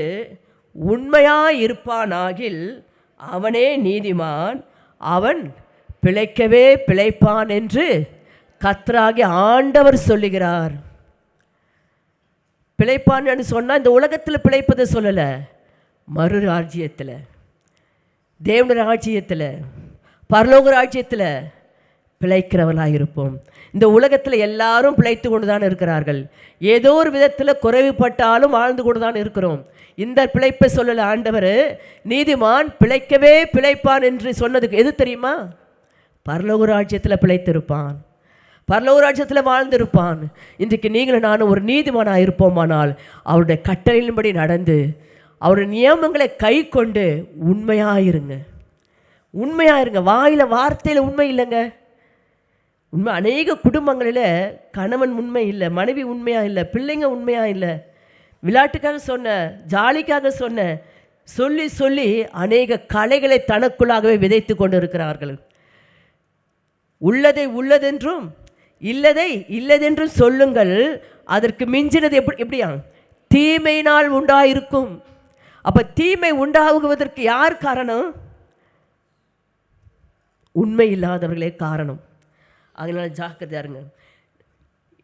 உண்மையாக இருப்பானாகில் அவனே நீதிமான், அவன் பிழைக்கவே பிழைப்பான் என்று கர்த்தராகிய ஆண்டவர் சொல்லுகிறார். பிழைப்பான்னு சொன்னால் இந்த உலகத்தில் பிழைப்பதை சொல்லலை, மறு ராஜ்யத்தில், தேவனுடைய ராஜ்யத்தில், பரலோக ராஜ்யத்தில் பிழைக்கிறவர்களாக இருப்போம். இந்த உலகத்தில் எல்லாரும் பிழைத்து கொண்டு தான் இருக்கிறார்கள், ஏதோ ஒரு விதத்தில் குறைவுபட்டாலும் வாழ்ந்து கொண்டு தான் இருக்கிறோம். இந்த பிழைப்பை சொல்லலை ஆண்டவர். நீதிமான் பிழைக்கவே பிழைப்பான் என்று சொன்னதுக்கு எது தெரியுமா? பரலோக ராஜ்யத்தில் பிழைத்திருப்பான், பரலோக ராஜ்யத்தில் வாழ்ந்திருப்பான். இன்றைக்கு நீங்களும் நானும் ஒரு நீதிமானாக இருப்போமானால் அவருடைய கட்டளையின்படி நடந்து அவருடைய நியமங்களை கை கொண்டு உண்மையாயிருங்க, உண்மையாயிருங்க. வாயில் வார்த்தையில் உண்மை இல்லைங்க, உண்மை. அநேக குடும்பங்களில் கணவன் உண்மை இல்லை, மனைவி உண்மையாக இல்லை, பிள்ளைங்க உண்மையாக இல்லை. விளையாட்டுக்காக சொன்ன, ஜாலிக்காக சொன்ன, சொல்லி சொல்லி அநேக கலைகளை தனக்குள்ளாகவே விதைத்து கொண்டு இருக்கிறார்கள். உள்ளதை உள்ளதென்றும் இல்லதை இல்லதென்றும் சொல்லுங்கள், அதற்கு மிஞ்சினது எப்படியா? தீமையினால் உண்டாயிருக்கும். அப்போ தீமை உண்டாகுவதற்கு யார் காரணம்? உண்மை இல்லாதவர்களே காரணம். அதனால ஜாக்கிரதையா இருங்க.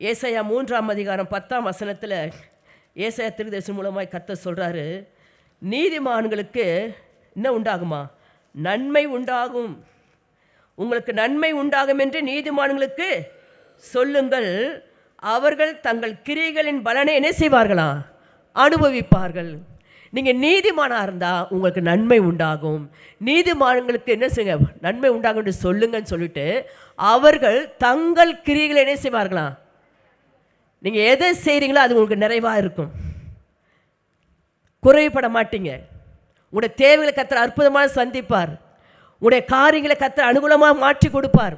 ஏசாயா 3ஆம் அதிகாரம் 10ஆம் வசனத்தில் ஏசாயா தீர்க்கதரிசி மூலமாய் கர்த்தர் சொல்கிறாரு, நீதிமான்களுக்கு என்ன உண்டாகுமா? நன்மை உண்டாகும். உங்களுக்கு நன்மை உண்டாகும் என்று நீதிமான்களுக்கு சொல்லுங்கள், அவர்கள் தங்கள் கிரியைகளின் பலனை என்ன செய்வார்களா? அனுபவிப்பார்கள். நீங்கள் நீதிமானாக இருந்தால் உங்களுக்கு நன்மை உண்டாகும். நீதிமான்களுக்கு என்ன செய்ய? நன்மை உண்டாகும் என்று சொல்லுங்கன்னு சொல்லிட்டு அவர்கள் தங்கள் கிரியைகளை என்ன செய்வார்களா? நீங்கள் எதை செய்கிறீங்களோ அது உங்களுக்கு நிறைவாக இருக்கும், குறைபட மாட்டீங்க. உங்களுடைய தேவைகளை கர்த்தர் அற்புதமாக சந்திப்பார், உங்களுடைய காரியங்களை கர்த்தர் அனுகூலமாக மாற்றி கொடுப்பார்,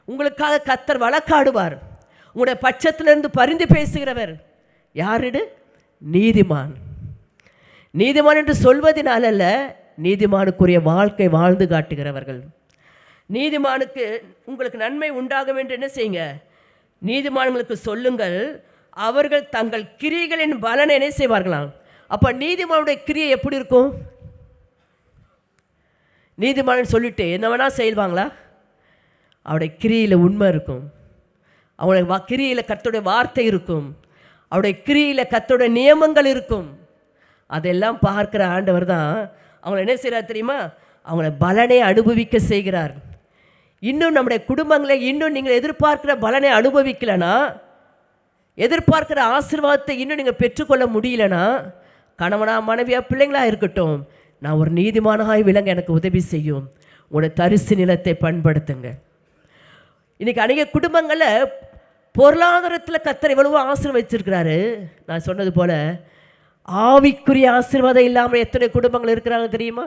உங்களுக்காக கர்த்தர் வழக்காடுவார். உங்களுடைய பட்சத்திலிருந்து பரிந்து பேசுகிறவர் யாரிடு? நீதிமான். நீதிமான் என்று சொல்வதனால நீதிமானுக்குரிய வாழ்க்கை வாழ்ந்து காட்டுகிறவர்கள். நீதிமானுக்கு உங்களுக்கு நன்மை உண்டாகும் என்று என்ன செய்யுங்க? நீதிமான்களுக்கு சொல்லுங்கள், அவர்கள் தங்கள் கிரியைகளின் பலனை என்ன செய்வார்களாம்? அப்போ நீதிமானுடைய கிரியை எப்படி இருக்கும்? நீதிமான் சொல்லிட்டு என்ன வேணால் செய்வாங்களா? அவருடைய கிரியில் உண்மை இருக்கும், அவருடைய கிரியில் கர்த்தருடைய வார்த்தை இருக்கும், அவருடைய கிரியில் கர்த்தருடைய நியமங்கள் இருக்கும். அதெல்லாம் பார்க்குற ஆண்டவர் தான் அவங்களை என்ன செய்கிறார் தெரியுமா? அவங்கள பலனை அனுபவிக்க செய்கிறார். இன்னும் நம்முடைய குடும்பங்களை இன்னும் நீங்கள் எதிர்பார்க்குற பலனை அனுபவிக்கலைன்னா, எதிர்பார்க்குற ஆசீர்வாதத்தை இன்னும் நீங்கள் பெற்றுக்கொள்ள முடியலன்னா, கணவனா மனைவியா பிள்ளைங்களாக இருக்கட்டும், நான் ஒரு நீதிமானாய் விளங்க எனக்கு உதவி செய்யும். உங்களோட தரிசு நிலத்தை பயன்படுத்துங்க. இன்றைக்கி அநேக குடும்பங்களில் பொருளாதாரத்தில் கர்த்தர் எவ்வளவோ ஆசீர்வதிச்சிருக்கிறாரு. நான் சொன்னது போல் ஆவிக்குரிய ஆசீர்வாதம் இல்லாமல் எத்தனை குடும்பங்கள் இருக்கிறாங்க தெரியுமா?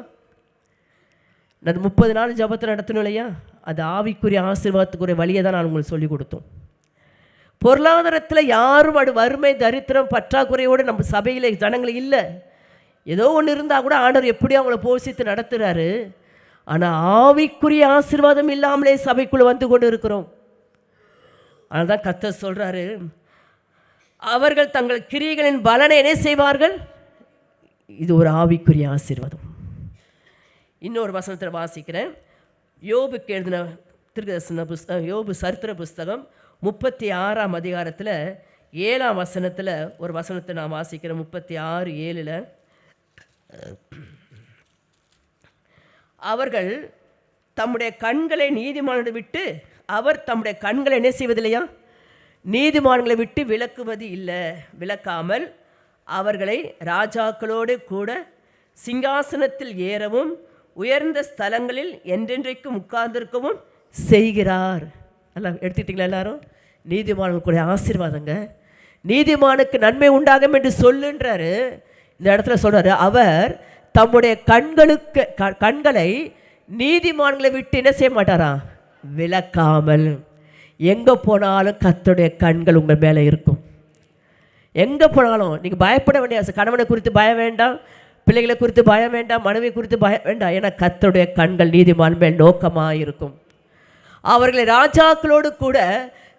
நான் 30 நாள் ஜபத்தை நடத்தணும் இல்லையா? அது ஆவிக்குரிய ஆசீர்வாதத்துக்குரிய வழியை தான் நான் உங்களுக்கு சொல்லிக் கொடுத்தோம். பொருளாதாரத்தில் யாரும் வறுமை தரித்திரம் பற்றாக்குறையோடு நம்ம சபையில் ஜனங்கள் இல்லை. ஏதோ ஒன்று இருந்தால் கூட ஆண்டவர் எப்படி அவங்கள போஷித்து நடத்துகிறாரு. ஆனால் ஆவிக்குரிய ஆசீர்வாதம் இல்லாமலே சபைக்குள்ளே வந்து கொண்டு இருக்கிறோம். அதனால தான் கர்த்தர் சொல்கிறாரு, அவர்கள் தங்கள் கிரியைகளின் பலனை என்ன செய்வார்கள்? இது ஒரு ஆவிக்குரிய ஆசீர்வாதம். இன்னொரு வசனத்தில் வாசிக்கிறேன். யோபுக்கு எழுதின திருதர்சன புஸ்தகம், யோபு சரித்திர புஸ்தகம் 36ஆம் அதிகாரத்தில் 7ஆம் வசனத்தில் ஒரு வசனத்தை நான் வாசிக்கிறேன். 36:7. அவர்கள் தம்முடைய கண்களை நீதிமான்களை விட்டு, அவர் தம்முடைய கண்களை என்ன செய்வதில்லையா, நீதிமான்களை விட்டு விலக்குவது இல்லை, விலக்காமல் அவர்களை ராஜாக்களோடு கூட சிங்காசனத்தில் ஏறவும் உயர்ந்த ஸ்தலங்களில் என்றென்றைக்கும் உட்கார்ந்திருக்கவும் செய்கிறார். எல்லாம் எடுத்துக்கிட்டீங்களா எல்லாரும்? நீதிமான்களுடைய ஆசீர்வாதங்க. நீதிமானுக்கு நன்மை உண்டாகும் என்று சொல்லுன்றாரு. இந்த இடத்துல சொல்றாரு, அவர் தம்முடைய கண்களை நீதிமான்களை விட்டு என்ன செய்ய மாட்டாரா, விலக்காமல். எங்கே போனாலும் கர்த்தருடைய கண்கள் உங்கள் மேலே இருக்கும். எங்கே போனாலும் நீங்கள் பயப்பட வேண்டிய, கணவனை குறித்து பயம் வேண்டாம், பிள்ளைகளை குறித்து பயம் வேண்டாம், மனைவி குறித்து பயம் வேண்டாம். ஏன்னா கர்த்தருடைய கண்கள் நீதிமான் மேல் நோக்கமாக இருக்கும். அவர்களை ராஜாக்களோடு கூட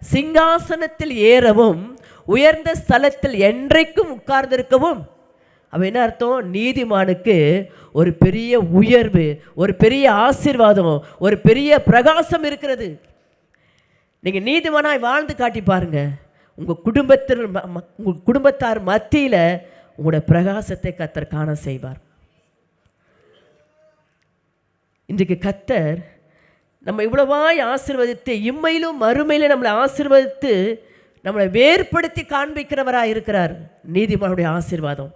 சிங்காசனத்தில் ஏறவும் உயர்ந்த ஸ்தலத்தில் என்றைக்கும் உட்கார்ந்திருக்கவும். அவன் என்ன அர்த்தம்? நீதிமானுக்கு ஒரு பெரிய உயர்வு, ஒரு பெரிய ஆசீர்வாதம், ஒரு பெரிய பிரகாசம் இருக்கிறது. நீங்கள் நீதிமானாய் வாழ்ந்து காட்டி பாருங்க, உங்கள் குடும்பத்தார் மத்தியில் உங்களோட பிரகாசத்தை கர்த்தர் காண செய்வார். இன்றைக்கு கர்த்தர் நம்ம இவ்வளவாய் ஆசீர்வதித்து, இம்மையிலும் மறுமையிலும் நம்மளை ஆசீர்வதித்து நம்மளை வேறுபடுத்தி காண்பிக்கிறவராக இருக்கிறார். நீதிமானுடைய ஆசீர்வாதம்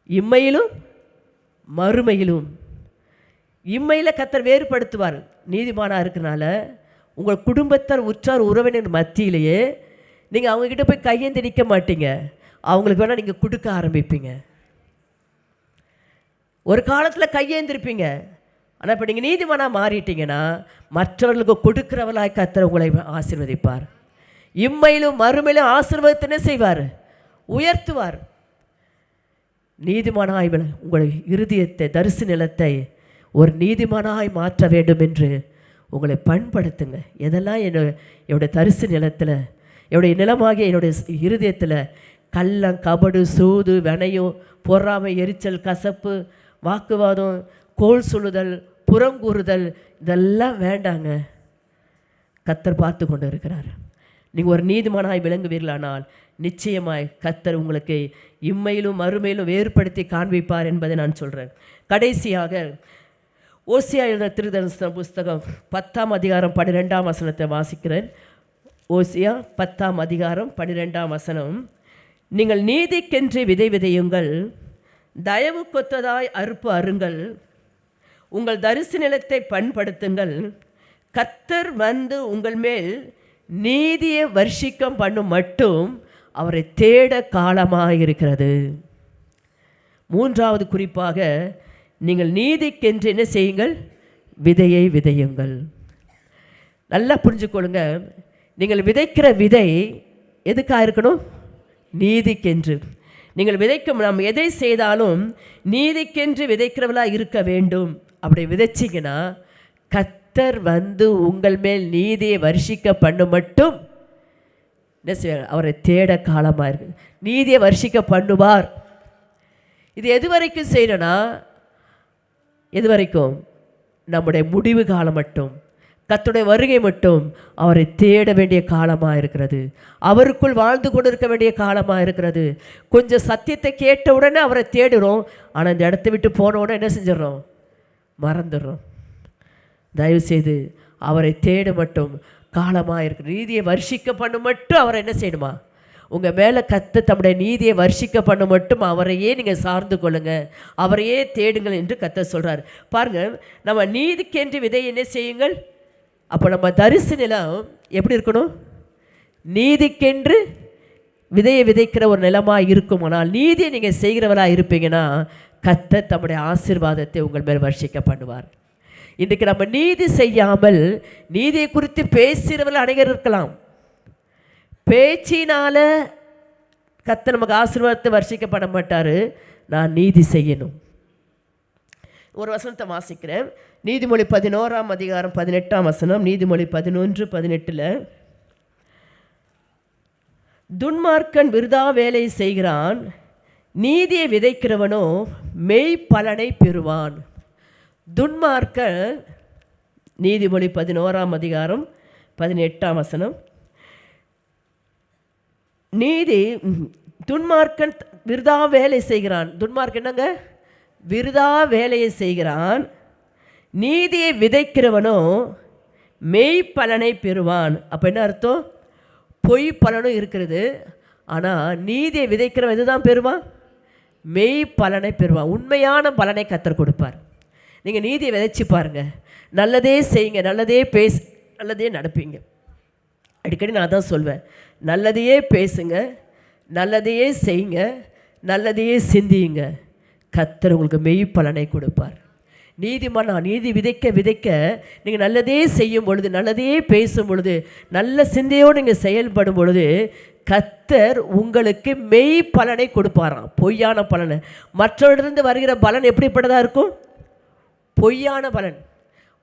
இம்மையிலும் மறுமையிலும். இம்மையில் கர்த்தர் வேறுபடுத்துவார். நீதிமானாக இருக்கிறனால உங்கள் குடும்பத்தார் உற்றார் உறவினர் மத்தியிலேயே நீங்கள் அவங்கக்கிட்ட போய் கையேந்தி நிற்க மாட்டீங்க, அவங்களுக்கு வேணால் நீங்கள் கொடுக்க ஆரம்பிப்பீங்க. ஒரு காலத்தில் கையேந்திருப்பீங்க, ஆனால் இப்போ நீங்கள் நீதிமானாக மாறிட்டீங்கன்னா மற்றவர்களுக்கு கொடுக்கிறவளாய் கர்த்தர் உங்களை ஆசீர்வதிப்பார். இம்மையிலும் மறுமையிலும் ஆசீர்வாதத்தினே செய்வார், உயர்த்துவார். நீதிமானாய் உங்கள் இருதயத்தை, தரிசு நிலத்தை ஒரு நீதிமானாய் மாற்ற வேண்டும் என்று உங்களை பண்படுத்துங்க. எதெல்லாம் என்னுடைய தரிசு நிலத்தில், என்னுடைய நிலமாகிய என்னுடைய இருதயத்தில் கள்ளம், கபடு, சூது, வினையும், பொறாமை, எரிச்சல், கசப்பு, வாக்குவாதம், கோல் சொல்லுதல், புறங்கூறுதல், இதெல்லாம் வேண்டாங்க. கர்த்தர் பார்த்து கொண்டு இருக்கிறார். நீங்கள் ஒரு நீதிமானாய் விளங்குவீர்களானால் நிச்சயமாய் கர்த்தர் உங்களுக்கு இம்மையிலும் மறுமையிலும் வேறுபடுத்தி காண்பிப்பார் என்பதை நான் சொல்கிறேன். கடைசியாக ஓசியா எழுதின திருதர்சன புஸ்தகம் 10ஆம் அதிகாரம் 12ஆம் வசனத்தை வாசிக்கிறேன். ஓசியா 10ஆம் அதிகாரம் 12ஆம் வசனம். நீங்கள் நீதிக்கென்று விதை விதையுங்கள், தயவு கொத்ததாய் அறுப்பு அருங்கள், உங்கள் தரிசு நிலத்தை பண்படுத்துங்கள், கர்த்தர் வந்து உங்கள் மேல் நீதியை வர்ஷிக்கம் பண்ணும் மட்டும் அவரை தேட காலமாக இருக்கிறது. மூன்றாவது குறிப்பாக, நீங்கள் நீதிக்கென்று என்ன செய்யுங்கள், விதையை விதையுங்கள். நல்லா புரிஞ்சுக்கொள்ளுங்க, நீங்கள் விதைக்கிற விதை எதுக்காக இருக்கணும்? நீதிக்கென்று. நீங்கள் விதைக்கும், நாம் எதை செய்தாலும் நீதிக்கென்று விதைக்கிறவளாக இருக்க வேண்டும். அப்படி விதைச்சிங்கன்னா கர்த்தர் வந்து உங்கள் மேல் நீதியை வர்ஷிக்க பண்ண மட்டும் என்ன செய்வார்? அவரை தேட காலமாக இருக்கு. நீதியை வர்ஷிக்க பண்ணுவார். இது எது வரைக்கும் செய்யணும்னா, எது வரைக்கும்? நம்முடைய முடிவு காலம் மட்டும், கர்த்தருடைய வருகை மட்டும் அவரை தேட வேண்டிய காலமாக இருக்கிறது. அவருக்குள் வாழ்ந்து கொண்டு இருக்க வேண்டிய காலமாக இருக்கிறது. கொஞ்சம் சத்தியத்தை கேட்ட உடனே அவரை தேடுறோம், ஆனால் இந்த இடத்த விட்டு போன உடனே என்ன செஞ்சிடறோம்? மறந்துடுறோம். தயவுசெய்து அவரை தேட மட்டும் காலமாக இருக்கு. நீதியை வர்ஷிக்க பண்ண மட்டும் அவரை என்ன செய்யணுமா? உங்கள் மேலே கர்த்தர் தம்முடைய நீதியை வர்ஷிக்க பண்ண மட்டும் அவரையே நீங்கள் சார்ந்து கொள்ளுங்க, அவரையே தேடுங்கள் என்று கர்த்தர் சொல்கிறார். பாருங்கள், நம்ம நீதிக்கென்று விதை என்ன செய்யுங்கள். அப்போ நம்ம தரிசு நிலம் எப்படி இருக்கணும்? நீதிக்கென்று விதையை விதைக்கிற ஒரு நிலமாக இருக்கும். ஆனால் நீதியை நீங்கள் செய்கிறவராக இருப்பீங்கன்னா கர்த்தர் தம்முடைய ஆசீர்வாதத்தை உங்கள் மேல் வர்ஷிக்க பண்ணுவார். இன்றைக்கு நம்ம நீதி செய்யாமல் நீதியை குறித்து பேசுகிறவர்கள் அனைவரும் இருக்கலாம். பேச்சினால் கர்த்தர் நமக்கு ஆசீர்வாதத்தை வர்ஷிக்கப்பட மாட்டார். நான் நீதி செய்யணும். ஒரு வசனத்தை வாசிக்கிறேன். நீதிமொழி 11ஆம் அதிகாரம் 18ஆம் வசனம். நீதிமொழி 11:18. துன்மார்க்கன் விருதா வேலை செய்கிறான், நீதியை விதைக்கிறவனோ மெய் பலனை பெறுவான். துன்மார்க்கன், நீதிமொழி 11ஆம் அதிகாரம் 18ஆம் வசனம், துன்மார்க்கன் விருதா வேலை செய்கிறான். துன்மார்க்கன் என்னங்க? விருதா வேலையை செய்கிறான். நீதியை விதைக்கிறவனோ மெய் பலனை பெறுவான். அப்போ என்ன அர்த்தம்? பொய் பலனும் இருக்கிறது, ஆனால் நீதியை விதைக்கிறவன் இதுதான் பெறுவான், மெய் பலனை பெறுவான். உண்மையான பலனை கர்த்தர் கொடுப்பார். நீங்கள் நீதியை விதைச்சி பாருங்கள், நல்லதே செய்யுங்க, நல்லதே நல்லதே நடப்பீங்க. அடிக்கடி நான் தான் சொல்வேன், நல்லதையே பேசுங்க, நல்லதையே செய்யுங்க, நல்லதையே சிந்தியுங்க, கர்த்தர் உங்களுக்கு மெய் பலனை கொடுப்பார். நீதி விதைக்க நீங்கள் நல்லதே செய்யும் பொழுது, நல்லதையே பேசும் பொழுது, நல்ல சிந்தையோடு நீங்கள் செயல்படும் பொழுது கர்த்தர் உங்களுக்கு மெய் பலனை கொடுப்பாராம். பொய்யான பலனை, மற்றவரிலிருந்து வருகிற பலன் எப்படிப்பட்டதாக இருக்கும்? பொய்யான பலன்.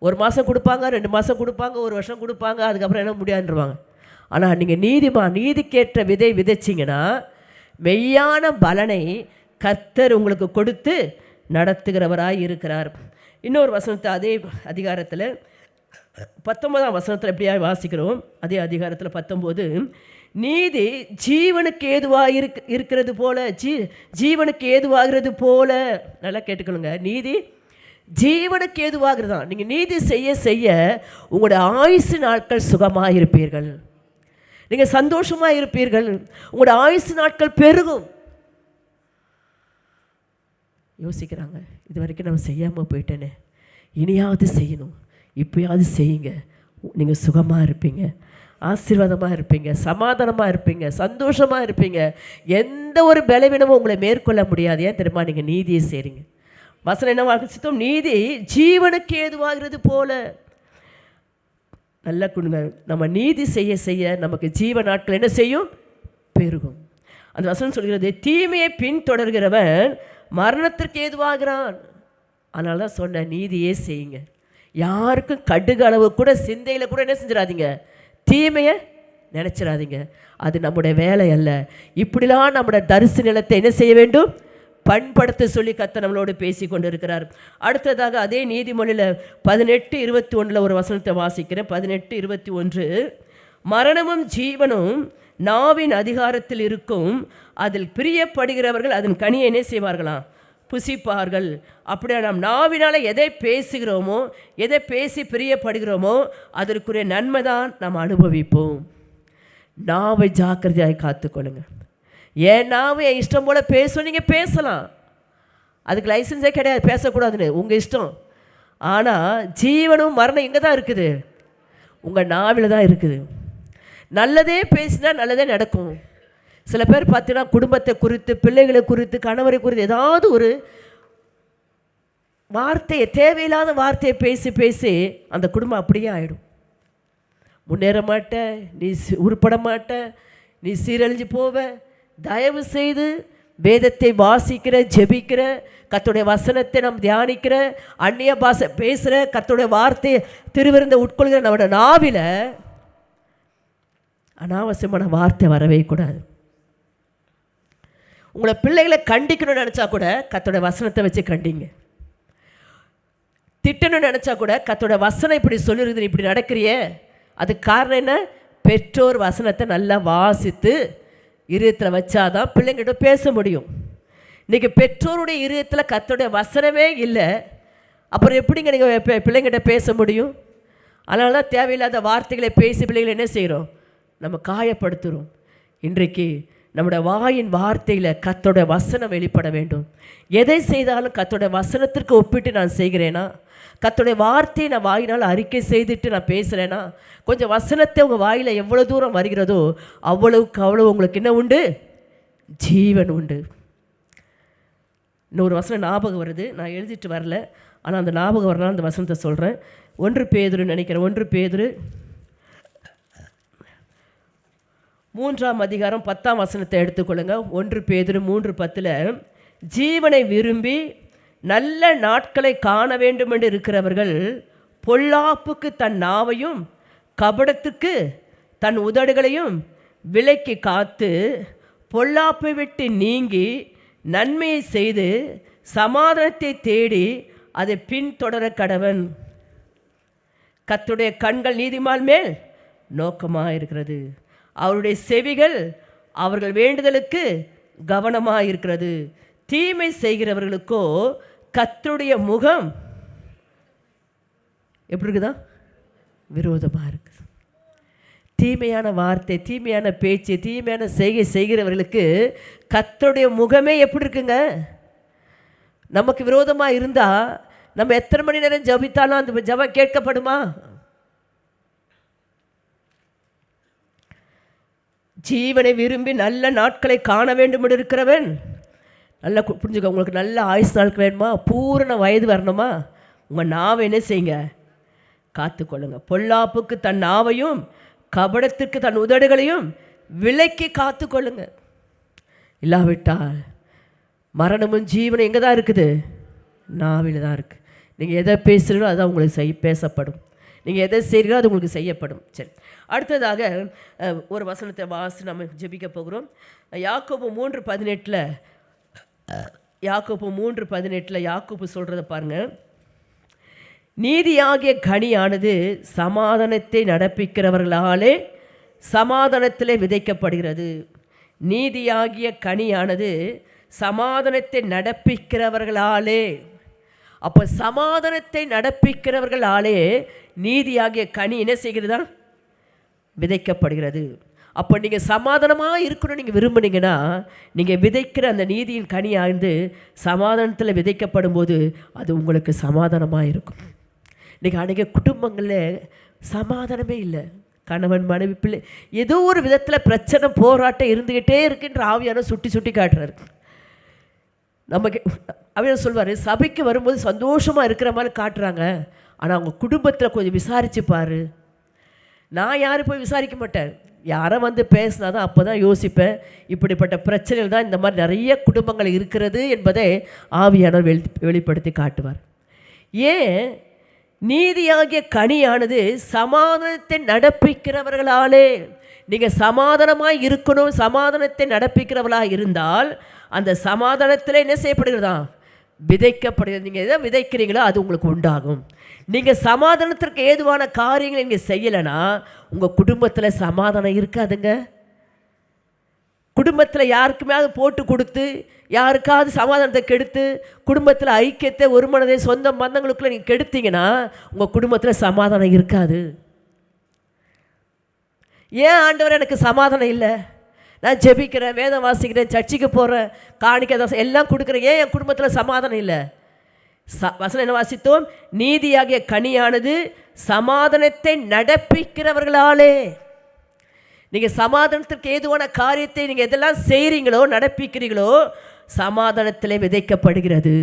1 மாதம் கொடுப்பாங்க, 2 மாதம் கொடுப்பாங்க, 1 வருஷம் கொடுப்பாங்க, அதுக்கப்புறம் என்ன முடியாதுன்றவாங்க. ஆனால் நீங்கள் நீதிக்கேற்ற விதை விதைச்சிங்கன்னா மெய்யான பலனை கர்த்தர் உங்களுக்கு கொடுத்து நடத்துகிறவராய் இருக்கிறார். இன்னொரு வசனத்தை அதே அதிகாரத்தில் 19ஆம் வசனத்தில் எப்படியா வாசிக்கிறோம். அதே அதிகாரத்தில் 19, நீதி ஜீவனுக்கு ஏதுவாக இருக்கிறது போல, ஜீவனுக்கு ஏதுவாகிறது போல. நல்லா கேட்டுக்கணுங்க, நீதி ஜீவனுக்கு ஏதுவாகிறதான். நீங்கள் நீதி செய்ய செய்ய உங்களுடைய ஆயுசு நாட்கள் சுகமாக இருப்பீர்கள், நீங்கள் சந்தோஷமாக இருப்பீர்கள், உங்களுடைய ஆயுசு நாட்கள் பெருகும். யோசிக்கிறாங்க, இது வரைக்கும் நம்ம செய்யாமல் போயிட்டேனே, இனியாவது செய்யணும், இப்போயாவது செய்யுங்க, நீங்கள் சுகமாக இருப்பீங்க, ஆசீர்வாதமாக இருப்பீங்க, சமாதானமாக இருப்பீங்க, சந்தோஷமாக இருப்பீங்க. எந்த ஒரு பலவீனமும் உங்களை மேற்கொள்ள முடியாது. ஏன் தெரியுமா? நீங்கள் நீதியை செய்கிறீங்க. வசனம் என்ன வாசித்தோம்? நீதி ஜீவனுக்கு ஏதுவாகிறது போல. நல்ல கொடுங்க, நம்ம நீதி செய்ய செய்ய நமக்கு ஜீவ நாட்கள் என்ன செய்யும்? பெருகும். அந்த வசனம் சொல்கிறது, தீமையை பின்தொடர்கிறவன் மரணத்திற்கு ஏதுவாகிறான். அதனால தான் சொன்ன, நீதியே செய்யுங்க. யாருக்கும் கடுகு அளவு கூட சிந்தையில் கூட என்ன செஞ்சிடாதீங்க, தீமையை நினச்சிடாதீங்க. அது நம்முடைய வேலை அல்ல. இப்படிலாம் நம்முடைய தரிசு நிலத்தை என்ன செய்ய வேண்டும்? பண்படுத்த சொல்லி கர்த்தர் நம்மளோடு பேசி கொண்டு இருக்கிறார். அடுத்ததாக அதே நீதிமொழியில் 18:21 ஒரு வசனத்தை வாசிக்கிறேன். 18:21, மரணமும் ஜீவனும் நாவின் அதிகாரத்தில் இருக்கும், அதில் பிரியப்படுகிறவர்கள் அதன் கனியை என்ன செய்வார்களாம்? புசிப்பார்கள். அப்படியே நாம் நாவினால் எதை பேசுகிறோமோ, எதை பேசி பிரியப்படுகிறோமோ அதற்குரிய நன்மை தான் நாம் அனுபவிப்போம். நாவை ஜாக்கிரதையாக காத்துக்கொள்ளுங்க. ஏன் நாவை இஷ்டம் போல் பேசும், நீங்கள் பேசலாம், அதுக்கு லைசன்ஸே கிடையாது, பேசக்கூடாதுன்னு உங்கள் இஷ்டம். ஆனால் ஜீவனும் மரணம் எங்கே தான் இருக்குது? உங்கள் நாவில் தான் இருக்குது. நல்லதே பேசினா நல்லதே நடக்கும். சில பேர் பார்த்தீங்கன்னா குடும்பத்தை குறித்து, பிள்ளைகளை குறித்து, கணவரை குறித்து ஏதாவது ஒரு வார்த்தையை, தேவையில்லாத வார்த்தையை பேசி பேசி அந்த குடும்பம் அப்படியே ஆகிடும். முன்னேற மாட்ட, நீ உருப்பட மாட்ட, நீ சீரழிஞ்சு போவ. தயவு செய்து வேதத்தை வாசிக்கிற, ஜெபிக்கிற, கர்த்தருடைய வசனத்தை நாம் தியானிக்கிற, அந்நிய பாஷை பேசுகிற, கர்த்தருடைய வார்த்தையை திருவிருந்த உட்கொள்கிற நம்மளோட நாவில் அனாவசியமான வார்த்தை வரவே கூடாது. உங்களை பிள்ளைகளை கண்டிக்கணும்னு நினச்சா கூட கர்த்தருடைய வசனத்தை வச்சு கண்டிங்க. திட்டணும்னு நினச்சா கூட கர்த்தருடைய வசனம் இப்படி சொல்லிருக்குது, இப்படி நடக்கிறியே, அதுக்கு காரணம் என்ன? பெற்றோர் வசனத்தை நல்லா வாசித்து இருதயத்தில் வச்சாதான் பிள்ளைங்கிட்ட பேச முடியும். இன்றைக்கி பெற்றோருடைய இருதயத்தில் கர்த்தருடைய வசனமே இல்லை, அப்புறம் எப்படிங்க நீங்கள் பிள்ளைங்கிட்ட பேச முடியும்? அதனால தான் தேவையில்லாத வார்த்தைகளை பேசி பிள்ளைகளை என்ன செய்கிறோம்? நம்ம காயப்படுத்துகிறோம். இன்றைக்கு நம்முடைய வாயின் வார்த்தையில் கர்த்தருடைய வசனம் வெளிப்பட வேண்டும். எதை செய்தாலும் கர்த்தருடைய வசனத்திற்கு ஒப்பிட்டு நான் செய்கிறேனா? கர்த்தருடைய வார்த்தையை நான் வாயினால் அறிக்கை செய்துட்டு நான் பேசுகிறேன்னா? கொஞ்சம் வசனத்தை உங்கள் வாயில் எவ்வளோ தூரம் வருகிறதோ அவ்வளவுக்கு அவ்வளோ உங்களுக்கு என்ன உண்டு? ஜீவன் உண்டு. இன்னொரு வசனம் ஞாபகம் வருது, நான் எழுதிட்டு வரல, ஆனால் அந்த ஞாபகம் வரலாம் அந்த வசனத்தை சொல்கிறேன். 1 பேதுரு நினைக்கிறேன், 1 பேதுரு 3ஆம் அதிகாரம் 10ஆம் வசனத்தை எடுத்துக்கொள்ளுங்க. 1 பேதுரு 3:10, ஜீவனை விரும்பி நல்ல நாட்களை காண வேண்டும் என்று இருக்கிறவர்கள் பொல்லாப்புக்கு தன் நாவையும் கபடத்துக்கு தன் உதடுகளையும் விலக்கி காத்து பொல்லாப்பை விட்டு நீங்கி நன்மையை செய்து சமாதானத்தை தேடி அதை பின்தொடர கடவன். கர்த்தருடைய கண்கள் நீதிமான் மேல் நோக்கமாக இருக்கிறது, அவருடைய செவிகள் அவர்கள் வேண்டுதலுக்கு கவனமாக இருக்கிறது. தீமை செய்கிறவர்களுக்கோ கர்த்தருடைய முகம் எப்படி இருக்குதா? விரோதமாக இருக்குது. தீமையான வார்த்தை, தீமையான பேச்சு, தீமையான செய்கை செய்கிறவர்களுக்கு கர்த்தருடைய முகமே எப்படி இருக்குங்க? நமக்கு விரோதமாக இருந்தால் நம்ம எத்தனை மணி நேரம் ஜபித்தாலும் அந்த ஜபம் கேட்கப்படுமா? ஜீவனை விரும்பி நல்ல நாட்களை காண வேண்டும் இருக்கிறவன், நல்லா புரிஞ்சுக்க, உங்களுக்கு நல்ல ஆயுசு நாட்கள் வேணுமா, பூரண வயது வரணுமா, உங்கள் நாவை என்ன செய்யுங்க? காத்துக்கொள்ளுங்க. பொல்லாப்புக்கு தன் நாவையும் கபடத்திற்கு தன் உதடுகளையும் விலக்கி காத்துக்கொள்ளுங்க. இல்லாவிட்டால் மரணமும் ஜீவனும் எங்கே தான் இருக்குது? நாவில் தான் இருக்குது. நீங்கள் எதை பேசுகிறீங்களோ அதுதான் உங்களுக்கு பேசப்படும். நீங்கள் எதை செய்கிறீங்களோ அது உங்களுக்கு செய்யப்படும். சரி, அடுத்ததாக ஒரு வசனத்தை வாசி நம்ம ஜெபிக்க போகிறோம். யாக்கோபு 3:18 யாக்கோபு சொல்கிறத பாருங்கள். நீதியாகிய கனியானது சமாதானத்தை நடப்பிக்கிறவர்களாலே சமாதானத்திலே விதைக்கப்படுகிறது. நீதியாகிய கனியானது சமாதானத்தை நடப்பிக்கிறவர்களாலே. அப்போ சமாதானத்தை நடப்பிக்கிறவர்களாலே நீதியாகிய கனி என்ன செய்கிறதா? விதைக்கப்படுகிறது. அப்போ நீங்கள் சமாதானமாக இருக்கணும் நீங்கள் விரும்புனீங்கன்னா நீங்கள் விதைக்கிற அந்த நீதியின் கனியானது சமாதானத்தில் விதைக்கப்படும் போது அது உங்களுக்கு சமாதானமாக இருக்கும். இன்றைக்கி அநேக குடும்பங்களில் சமாதானமே இல்லை. கணவன் மனைவி பிள்ளை ஏதோ ஒரு விதத்தில் பிரச்சனை போராட்டம் இருந்துக்கிட்டே இருக்குன்ற ஆவியான சுட்டி காட்டுறாரு. நமக்கு அவர் சொல்வார், சபைக்கு வரும்போது சந்தோஷமாக இருக்கிற மாதிரி காட்டுறாங்க, ஆனால் அவங்க குடும்பத்தில் கொஞ்சம் விசாரிச்சு பாரு. நான் யாரும் போய் விசாரிக்க மாட்டேன், யாரை வந்து பேசினா தான் அப்போ தான் யோசிப்பேன். இப்படிப்பட்ட பிரச்சனைகள் தான் இந்த மாதிரி நிறைய குடும்பங்கள் இருக்கிறது என்பதை ஆவியானவர் வெளிப்படுத்தி காட்டுவார். ஏன்? நீதியாகிய கனியானது சமாதானத்தை நடப்பிக்கிறவர்களாலே. நீங்கள் சமாதானமாக இருக்கணும், சமாதானத்தை நடப்பிக்கிறவர்களாக இருந்தால் அந்த சமாதானத்தில் என்ன செய்யப்படுகிறதா? விதைக்கப்படுகிறது. நீங்கள் எதை விதைக்கிறீங்களோ அது உங்களுக்கு உண்டாகும். நீங்கள் சமாதானத்திற்கு ஏதுவான காரியங்களை நீங்கள் செய்யலைன்னா உங்கள் குடும்பத்தில் சமாதானம் இருக்காதுங்க. குடும்பத்தில் யாருக்குமே அது போட்டு கொடுத்து யாருக்காவது சமாதானத்தை கெடுத்து குடும்பத்தில் ஐக்கியத்தை ஒரு மனதை சொந்த பந்தங்களுக்குள்ளே நீங்கள் கெடுத்தீங்கன்னா உங்கள் குடும்பத்தில் சமாதானம் இருக்காது. ஏன் ஆண்டவர் எனக்கு சமாதானம் இல்லை, நான் ஜெபிக்கிறேன், வேதம் வாசிக்கிறேன், சர்ச்சைக்கு போகிறேன், காணிக்கை எல்லாம் கொடுக்குறேன், ஏன் என் குடும்பத்தில் சமாதானம் இல்லை? வசனம் என்ன வாசித்தோம்? நீதியாகிய கனியானது சமாதானத்தை நடப்பிக்கிறவர்களாலே. நீங்கள் சமாதானத்திற்கு ஏதுவான காரியத்தை நீங்கள் எதெல்லாம் செய்கிறீங்களோ நடப்பிக்கிறீங்களோ சமாதானத்திலே விதைக்கப்படுகிறது.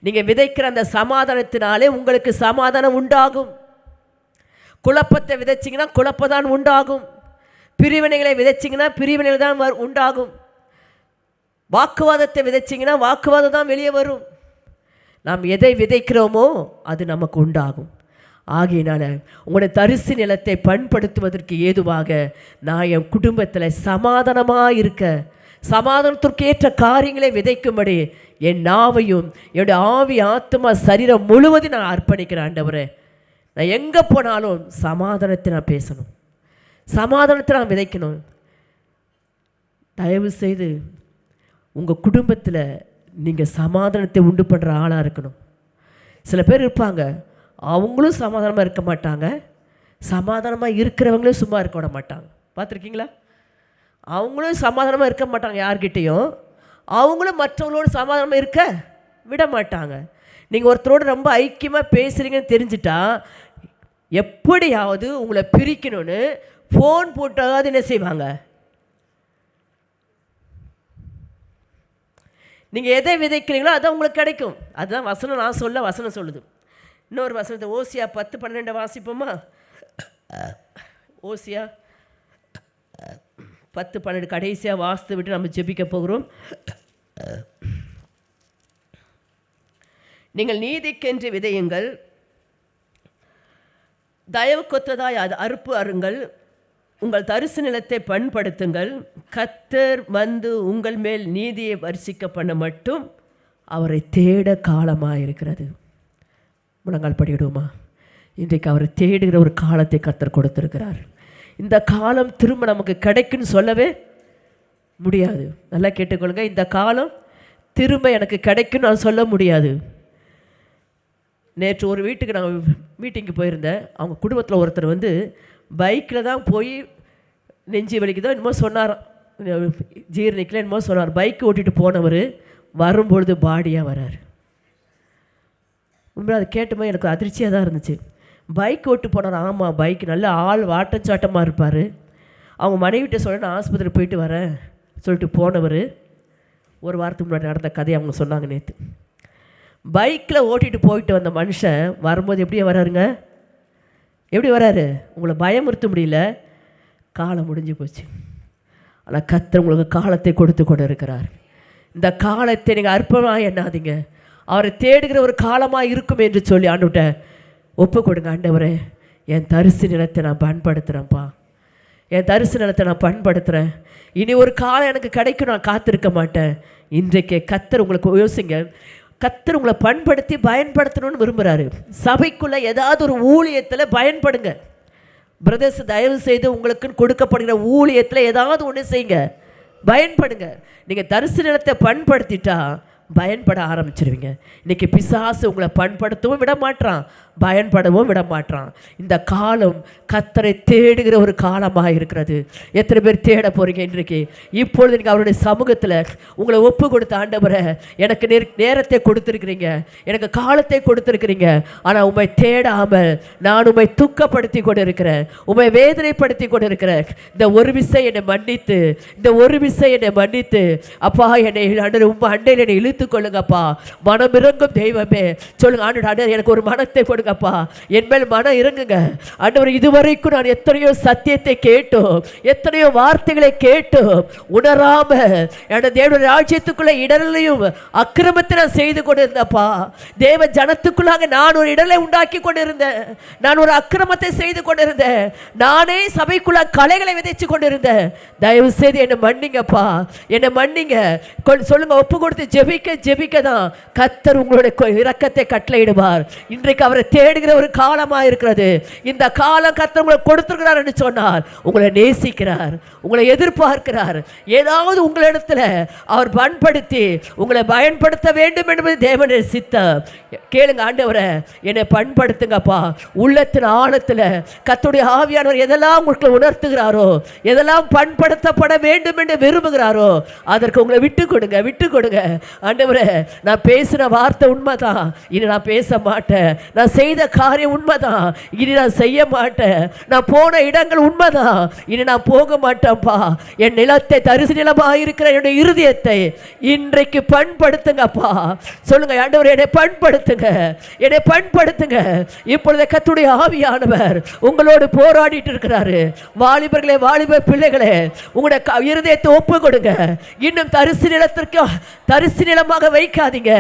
நீங்கள் விதைக்கிற அந்த சமாதானத்தினாலே உங்களுக்கு சமாதானம் உண்டாகும். குழப்பத்தை விதைச்சிங்கன்னா குழப்பதான் உண்டாகும். பிரிவினைகளை விதைச்சிங்கன்னா பிரிவினைகள் தான் உண்டாகும். வாக்குவாதத்தை விதைச்சிங்கன்னா வாக்குவாதம் தான் வெளியே வரும். நாம் எதை விதைக்கிறோமோ அது நமக்கு உண்டாகும். ஆகையினால உங்களுடைய தரிசு நிலத்தை பண்படுத்துவதற்கு ஏதுவாக நான் என் குடும்பத்தில் சமாதானமாக இருக்க, சமாதானத்திற்கு ஏற்ற காரியங்களை விதைக்கும்படி என் நாவையும் என்னுடைய ஆவி ஆத்மா சரீரம் முழுவதும் நான் அர்ப்பணிக்கிறேன். ஆண்டவரே, நான் எங்கே போனாலும் சமாதானத்தை நான் பேசணும், சமாதானத்தை நான் விதைக்கணும். தயவு செய்து உங்கள் குடும்பத்தில் நீங்கள் சமாதானத்தை உண்டு பண்ணுற ஆளாக இருக்கணும். சில பேர் இருப்பாங்க, அவங்களும் சமாதானமாக இருக்க மாட்டாங்க, சமாதானமாக இருக்கிறவங்களும் சும்மா இருக்க விட மாட்டாங்க. பார்த்துருக்கீங்களா? அவங்களும் சமாதானமாக இருக்க மாட்டாங்க யார்கிட்டையும், அவங்களும் மற்றவங்களோட சமாதானமாக இருக்க விட மாட்டாங்க. நீங்கள் ஒருத்தரோடு ரொம்ப ஐக்கியமாக பேசுகிறீங்கன்னு தெரிஞ்சிட்டா எப்படியாவது உங்களை பிரிக்கணும்னு ஃபோன் போட்டாவது என்ன செய்வாங்க? நீங்கள் எதை விதைக்கிறீங்களோ அதான் உங்களுக்கு கிடைக்கும். அதுதான் வசனம் நான் சொல்ல வசனம் சொல்லுது. இன்னொரு வசனத்தை ஓசியா 10:12 வாசிப்போமா? ஓசியா 10:12 கடைசியாக வாசித்து விட்டு நம்ம ஜெபிக்க போகிறோம். நீங்கள் நீதிக்கென்று விதையுங்கள், தயவு கொத்ததாய் அது அறுப்பு அருங்கள், உங்கள் தரிசு நிலத்தை பண்படுத்துங்கள், கர்த்தர் வந்து உங்கள் மேல் நீதியை வரிசிக்க பண்ண மட்டும் அவரை தேட காலமாக இருக்கிறது. முழங்கால் படியிடுவோமா? இன்றைக்கு அவரை தேடுகிற ஒரு காலத்தை கர்த்தர் கொடுத்திருக்கிறார். இந்த காலம் திரும்ப நமக்கு கிடைக்குன்னு சொல்லவே முடியாது. நல்லா கேட்டுக்கொள்ளுங்க, இந்த காலம் திரும்ப எனக்கு கிடைக்குன்னு நான் சொல்ல முடியாது. நேற்று ஒரு வீட்டுக்கு நான் மீட்டிங்கு போயிருந்தேன். அவங்க குடும்பத்தில் ஒருத்தர் வந்து பைக்கில் தான் போய் நெஞ்சு வலிக்குதோ என்னமோ சொன்னார், ஜீரணிக்கல என்னமோ சொன்னார். பைக்கு ஓட்டிகிட்டு போனவர் வரும்பொழுது பாடியாக வரார். உண்மையாக அதை கேட்டுமே எனக்கு அதிர்ச்சியாக தான் இருந்துச்சு. பைக் ஓட்டு போனார். ஆமாம், பைக் நல்ல ஆள் வாட்டச்சாட்டமாக இருப்பார். அவங்க மனைவிட்ட சொல்ல நான் ஆஸ்பத்திரி போயிட்டு வரேன் சொல்லிட்டு போனவர் ஒரு வாரத்துக்கு முன்னாடி நடந்த கதையை அவங்க சொன்னாங்க நேற்று. பைக்கில் ஓட்டிகிட்டு போயிட்டு வந்த மனுஷன் வரும்போது எப்படியே வராருங்க? எப்படி வராரு? உங்களை பயமுறுத்த முடியல, காலம் முடிஞ்சு போச்சு. ஆனால் கர்த்தர் உங்களுக்கு காலத்தை கொடுத்து கொண்டு இருக்கிறார். இந்த காலத்தை நீங்கள் அற்பமாக எண்ணாதீங்க. அவரை தேடுகிற ஒரு காலமாக இருக்கும் என்று சொல்லி ஆண்டுகிட்ட ஒப்பு கொடுங்க. ஆண்டவரே, என் தரிசு நிலத்தை நான் பயன்படுத்துகிறேன்ப்பா, என் தரிசு நிலத்தை நான் பயன்படுத்துகிறேன். இனி ஒரு காலம் எனக்கு கிடைக்கும், நான் காத்திருக்க மாட்டேன். இன்றைக்கு கர்த்தர் உங்களுக்கு யோசிங்க, கர்த்தர் உங்களை பண்படுத்தி பயன்படுத்தணும்னு விரும்புகிறாரு. சபைக்குள்ளே ஏதாவது ஒரு ஊழியத்தில் பயன்படுங்க. பிரதர்ஸ், தயவு செய்து உங்களுக்குன்னு கொடுக்கப்படுகிற ஊழியத்தில் ஏதாவது ஒன்று செய்யுங்க, பயன்படுங்க. நீங்கள் தரிசு நிலத்தை பண்படுத்திட்டா பயன்பட ஆரம்பிச்சிருவீங்க. இன்றைக்கி பிசாசு உங்களை பண்படுத்தவும் விட மாட்டான், பயன்படவும் விட மாட்டான். இந்த காலம் கர்த்தரை தேடுகிற ஒரு காலமாக இருக்கிறது. எத்தனை பேர் தேட போகிறீங்க இன்றைக்கு? இப்பொழுது நீங்கள் அவருடைய சமூகத்தில் உங்களை ஒப்பு கொடுத்த ஆண்டவரை, எனக்கு நேரத்தை கொடுத்துருக்கிறீங்க, எனக்கு காலத்தை கொடுத்துருக்கிறீங்க. ஆனால் உம்மை தேடாமல் நான் உம்மை துக்கப்படுத்தி கொண்டு இருக்கிறேன், உம்மை வேதனைப்படுத்தி கொண்டு இருக்கிறேன். இந்த ஒரு விசை என்னை மன்னித்து, இந்த ஒரு விசை என்னை மன்னித்து அப்பா, என்னை ஆண்டவர் உம்மை அண்டையில் என்னை இழுத்து கொள்ளுங்கப்பா. மனம் இறங்கும் தெய்வமே சொல்லுங்க. ஆண்டவர் எனக்கு ஒரு மனத்தை கொடுங்கப்பா, என் மேல் மனம் இறங்குங்க ஆண்டவர். இதுவரைக்கும் நான் எத்தனையோ சத்தியத்தை கேட்டோம், எத்தனையோ வார்த்தைகளை கேட்டோம், உணராம என் தேவனுடைய ராஜ்யத்துக்குள்ள இடரையும் அக்கிரமத்தை நான் செய்து கொண்டிருந்தப்பா. தேவ ஜனத்துக்குள்ளாக நான் ஒரு இடரை உண்டாக்கி கொண்டிருந்தேன், நான் ஒரு அக்கிரமத்தை செய்து கொண்டிருந்தேன், நானே சபைக்குள்ள கலைகளை விதைச்சு கொண்டிருந்தேன். தயவு செய்து என்னை மன்னிங்கப்பா, என்னை மன்னிங்க சொல்லுங்க. ஒப்பு கொடுத்து ஜெபிக்க தான் கர்த்தர் உங்களுடைய இரக்கத்தை கட்டளையிடுவார். இன்றைக்கு அவரை தேடுகிற ஒரு காலமாக இருக்கிறது. இந்த காலம் கர்த்தர் உங்களை கொடுத்திருக்கிறார் என்று சொன்னார். உங்களை நேசிக்கிறார், உங்களை எதிர்பார்க்கிறார். ஏதாவது உங்களிடத்தில் அவர் பண்படுத்தி உங்களை பயன்படுத்த வேண்டும் என்பது தேவனுடைய சித்தம். கேளுங்க, ஆண்டவரை என்னை பண்படுத்துங்கப்பா. உள்ளத்தின் ஆழத்தில் கர்த்தருடைய ஆவியானவர் எதெல்லாம் உங்களுக்கு உணர்த்துகிறாரோ, எதெல்லாம் பண்படுத்தப்பட வேண்டும் என்று விரும்புகிறாரோ அதற்கு உங்களை விட்டு கொடுங்க, விட்டு கொடுங்க. ஆண்டவரே, நான் பேசின வார்த்தை உண்மைதான், இனி நான் பேச மாட்டேன். நான் செய்த காரியம் உண்மைதான், இனி நான் செய்ய மாட்டேன். நான் போன இடங்கள் உண்மைதான், இனி நான் போக மாட்டேன்ப்பா. என் நிலத்தை, தரிசு நிலமாக இருக்கிற என்னுடைய இருதயத்தை இன்றைக்கு பண்படுத்துங்கப்பா. சொல்லுங்க, ஆண்டவரே என்னை பண்படுத்துங்க, என்னை பண்படுத்துங்க. இப்பொழுது கர்த்தருடைய ஆவியானவர் உங்களோடு போராடிட்டு இருக்கிறாரு. வாலிபர்களே, வாலிப பிள்ளைகளே, உங்களுடைய இருதயத்தை ஒப்பு கொடுங்க. இன்னும் தரிசு நிலத்திற்கு தரிசு நிலமாக வைக்காதீங்க.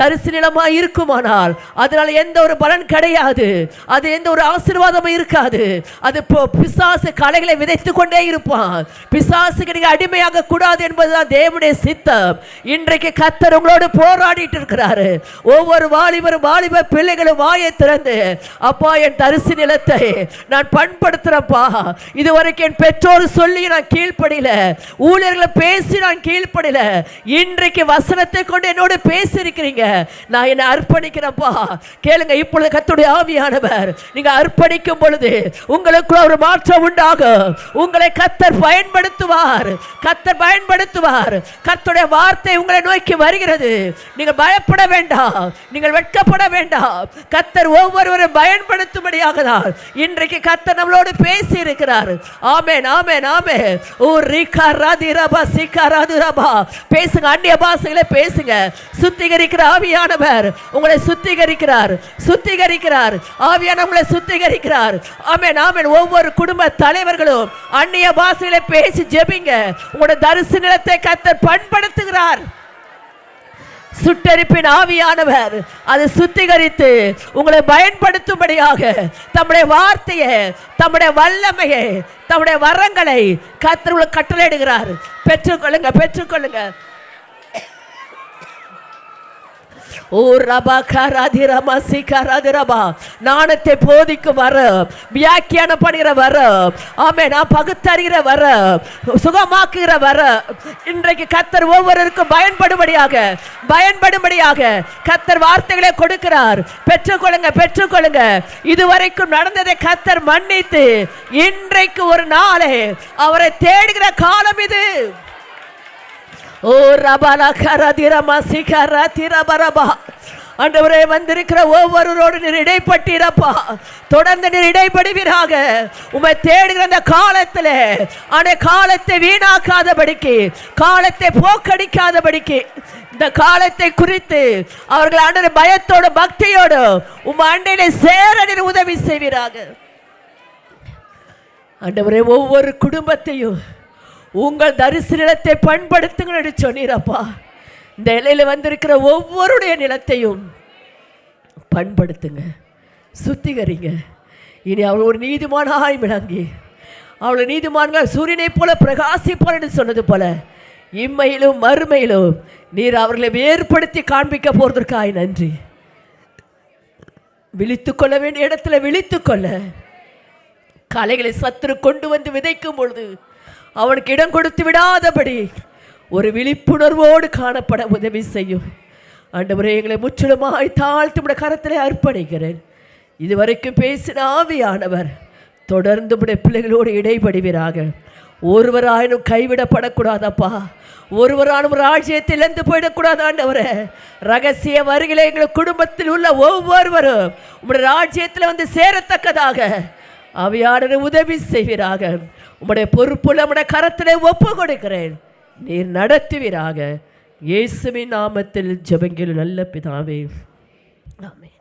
தரிசு நிலமாக இருக்குமானால் அதனால எந்த ஒரு பலன் கிடையாது, அது எந்த ஒரு ஆசீர்வாதமும் இருக்காது. அது பிசாசு கலைகளை விதைத்து கொண்டே இருப்பான். பிசாசுக்கு நீங்க அடிமையாக கூடாது என்பதுதான் தேவனுடைய சித்தம். இன்றைக்கு கர்த்தர் உங்களோடு போராடிட்டு இருக்கிறாரு. ஒவ்வொரு வாலிபரும் வாலிப பிள்ளைகளும் வாயை திறந்து, அப்பா என் தரிசு நிலத்தை நான் பண்படுத்துறப்பா. இதுவரைக்கும் என் பெற்றோர் சொல்லி நான் கீழ்ப்படியில, ஊழியர்களை பேசி நான் கீழ்ப்படியில, இன்றைக்கு வசனத்தை கொண்டு என்னோடு பேசியிருக்கிறீங்க. நான் என்னை அர்ப்பணிக்கிறேன்ப்பா. கேளுங்க, இப்பொழுது கர்த்தருடைய ஆவியானவர் நீங்க அர்ப்பணிக்கும் பொழுது உங்களுக்கு ஒரு மாற்றம் உண்டாகும். உங்களை கர்த்தர் பயன்படுத்துவார், கர்த்தர் பயன்படுத்துவார். கர்த்தருடைய வார்த்தை உங்களை நோக்கி வருகிறது. நீங்கள் பயப்பட வேண்டாம், நீங்கள் வெட்கப்பட வேண்டாம். கர்த்தர் ஒவ்வொருவரும் பயன்படுத்தும்படியாக தான் இன்றைக்கு கர்த்தர் நம்மளோடு பேசி இருக்கிறார். ஆமென், ஆமென், ஆமென். ஓ ரிகா ராதிரபா சிகா ராதிரபா. பேசுங்க, அந்நிய பாஷைகளை பேசுங்க. சுத்திகரிக்கிற ஆவியானவர் உங்களை சுத்திகரிக்கிறார், சுத்திகரிக்கிறார். ஆவியானவர் உங்களை சுத்திகரிக்கிறார். ஆமென், ஆமென். ஒவ்வொரு குடும்ப தலைவர்களும் அந்நிய பாஷைகளை பேசி ஜெபிங்க. உங்களுடைய தரிசு நிலத்தை கர்த்தர் பண்படுத்துகிறார். சுட்டரிப்பின் ஆவியானவர் அதை சுத்திகரித்து உங்களை பயன்படுத்தும்படியாக தம்முடைய வார்த்தையை, தம்முடைய வல்லமையை, தம்முடைய வரங்களை கர்த்தர் கட்டளையிடுகிறார். பெற்றுக்கொள்ளுங்க, பெற்றுக்கொள்ளுங்க. ஓ ரபா கராதிரமா சிகராதிரபா, நாணத்தை போதிக்கும் வர, வியாக்கியானம் பண்ணுகிற வர, ஆமே நான் பகுத்தறிகிற வர, சுகமாக்குகிற வர, இன்றைக்கு கர்த்தர் ஒவ்வொருவருக்கும் பயன்படும்படியாக கர்த்தர் வார்த்தைகளை கொடுக்கிறார். பெற்றுக்கொள்ளுங்க, பெற்றுக்கொள்ளுங்க. இதுவரைக்கும் நடந்ததை கர்த்தர் மன்னித்து இன்றைக்கு ஒரு நாளே அவரை தேடுகிற காலம் இது. ஓ ரபாலா கரதிரமா சிகரா திரபரபா, ஆண்டவரே வந்திருக்கிற ஒவ்வொருவரோடு நீர் இடைப்பட்டீரப்பா. தொடர்ந்து நீர் இடைப்படுவீராக. உம்மை தேடுகிற அந்த காலத்தில் காலத்தை வீணாக்காதபடிக்கு, காலத்தை போக்கடிக்காதபடிக்கு, இந்த காலத்தை குறித்து அவர்கள் ஆண்டவரே பயத்தோடு பக்தியோடு உம் ஆண்டையிலே சேர நீர் உதவி செய்வீராக. ஆண்டவரே ஒவ்வொரு குடும்பத்தையும் உங்கள் தரிசனத்தை பண்படுத்துங்கள் என்று சொன்னீரப்பா. இந்த இலையில் வந்திருக்கிற ஒவ்வொருடைய நிலத்தையும் பண்படுத்துங்க, சுத்திகரிங்க. இனி அவள் ஒரு நீதிமானாய் விளங்கி, அவளை நீதிமான்கள் சூரியனை போல பிரகாசிப்பார் என்று சொன்னது போல இம்மையிலும் மறுமையிலும் நீர் அவர்களை வேறுபடுத்தி காண்பிக்க போவதற்காய் நன்றி. விழித்துக்கொள்ள வேண்டிய இடத்துல விழித்துக்கொள்ள, கலைகளை சத்துரு கொண்டு வந்து விதைக்கும் பொழுது அவனுக்கு இடம் கொடுத்து விடாதபடி ஒரு விழிப்புணர்வோடு காணப்பட உதவி செய்யும். ஆண்டவரே, எங்களை முற்றிலுமாய் தாழ்த்தி உடைய கரத்திலே அர்ப்பணிக்கிறேன். இதுவரைக்கும் பேசின ஆவியானவர் தொடர்ந்து உடைய பிள்ளைகளோடு இடைபடுவீராக. ஒருவராயினும் கைவிடப்படக்கூடாதப்பா. ஒருவரானும் ராஜ்யத்தில் இழந்து போயிடக்கூடாது. ஆண்டவரே, ரகசிய வருகிற எங்கள் குடும்பத்தில் உள்ள ஒவ்வொருவரும் உங்களுடைய ராஜ்யத்தில் வந்து சேரத்தக்கதாக ஆவியானவர் உதவி செய்வீராக. உம்முடைய பொறுப்புள்ள உம்முடைய கரத்திலே ஒப்பு கொடுக்கிறேன். நீர் நடத்துவீராக. இயேசுவின் நாமத்தில் ஜெபங்கள் நல்ல பிதாவே, ஆமென்.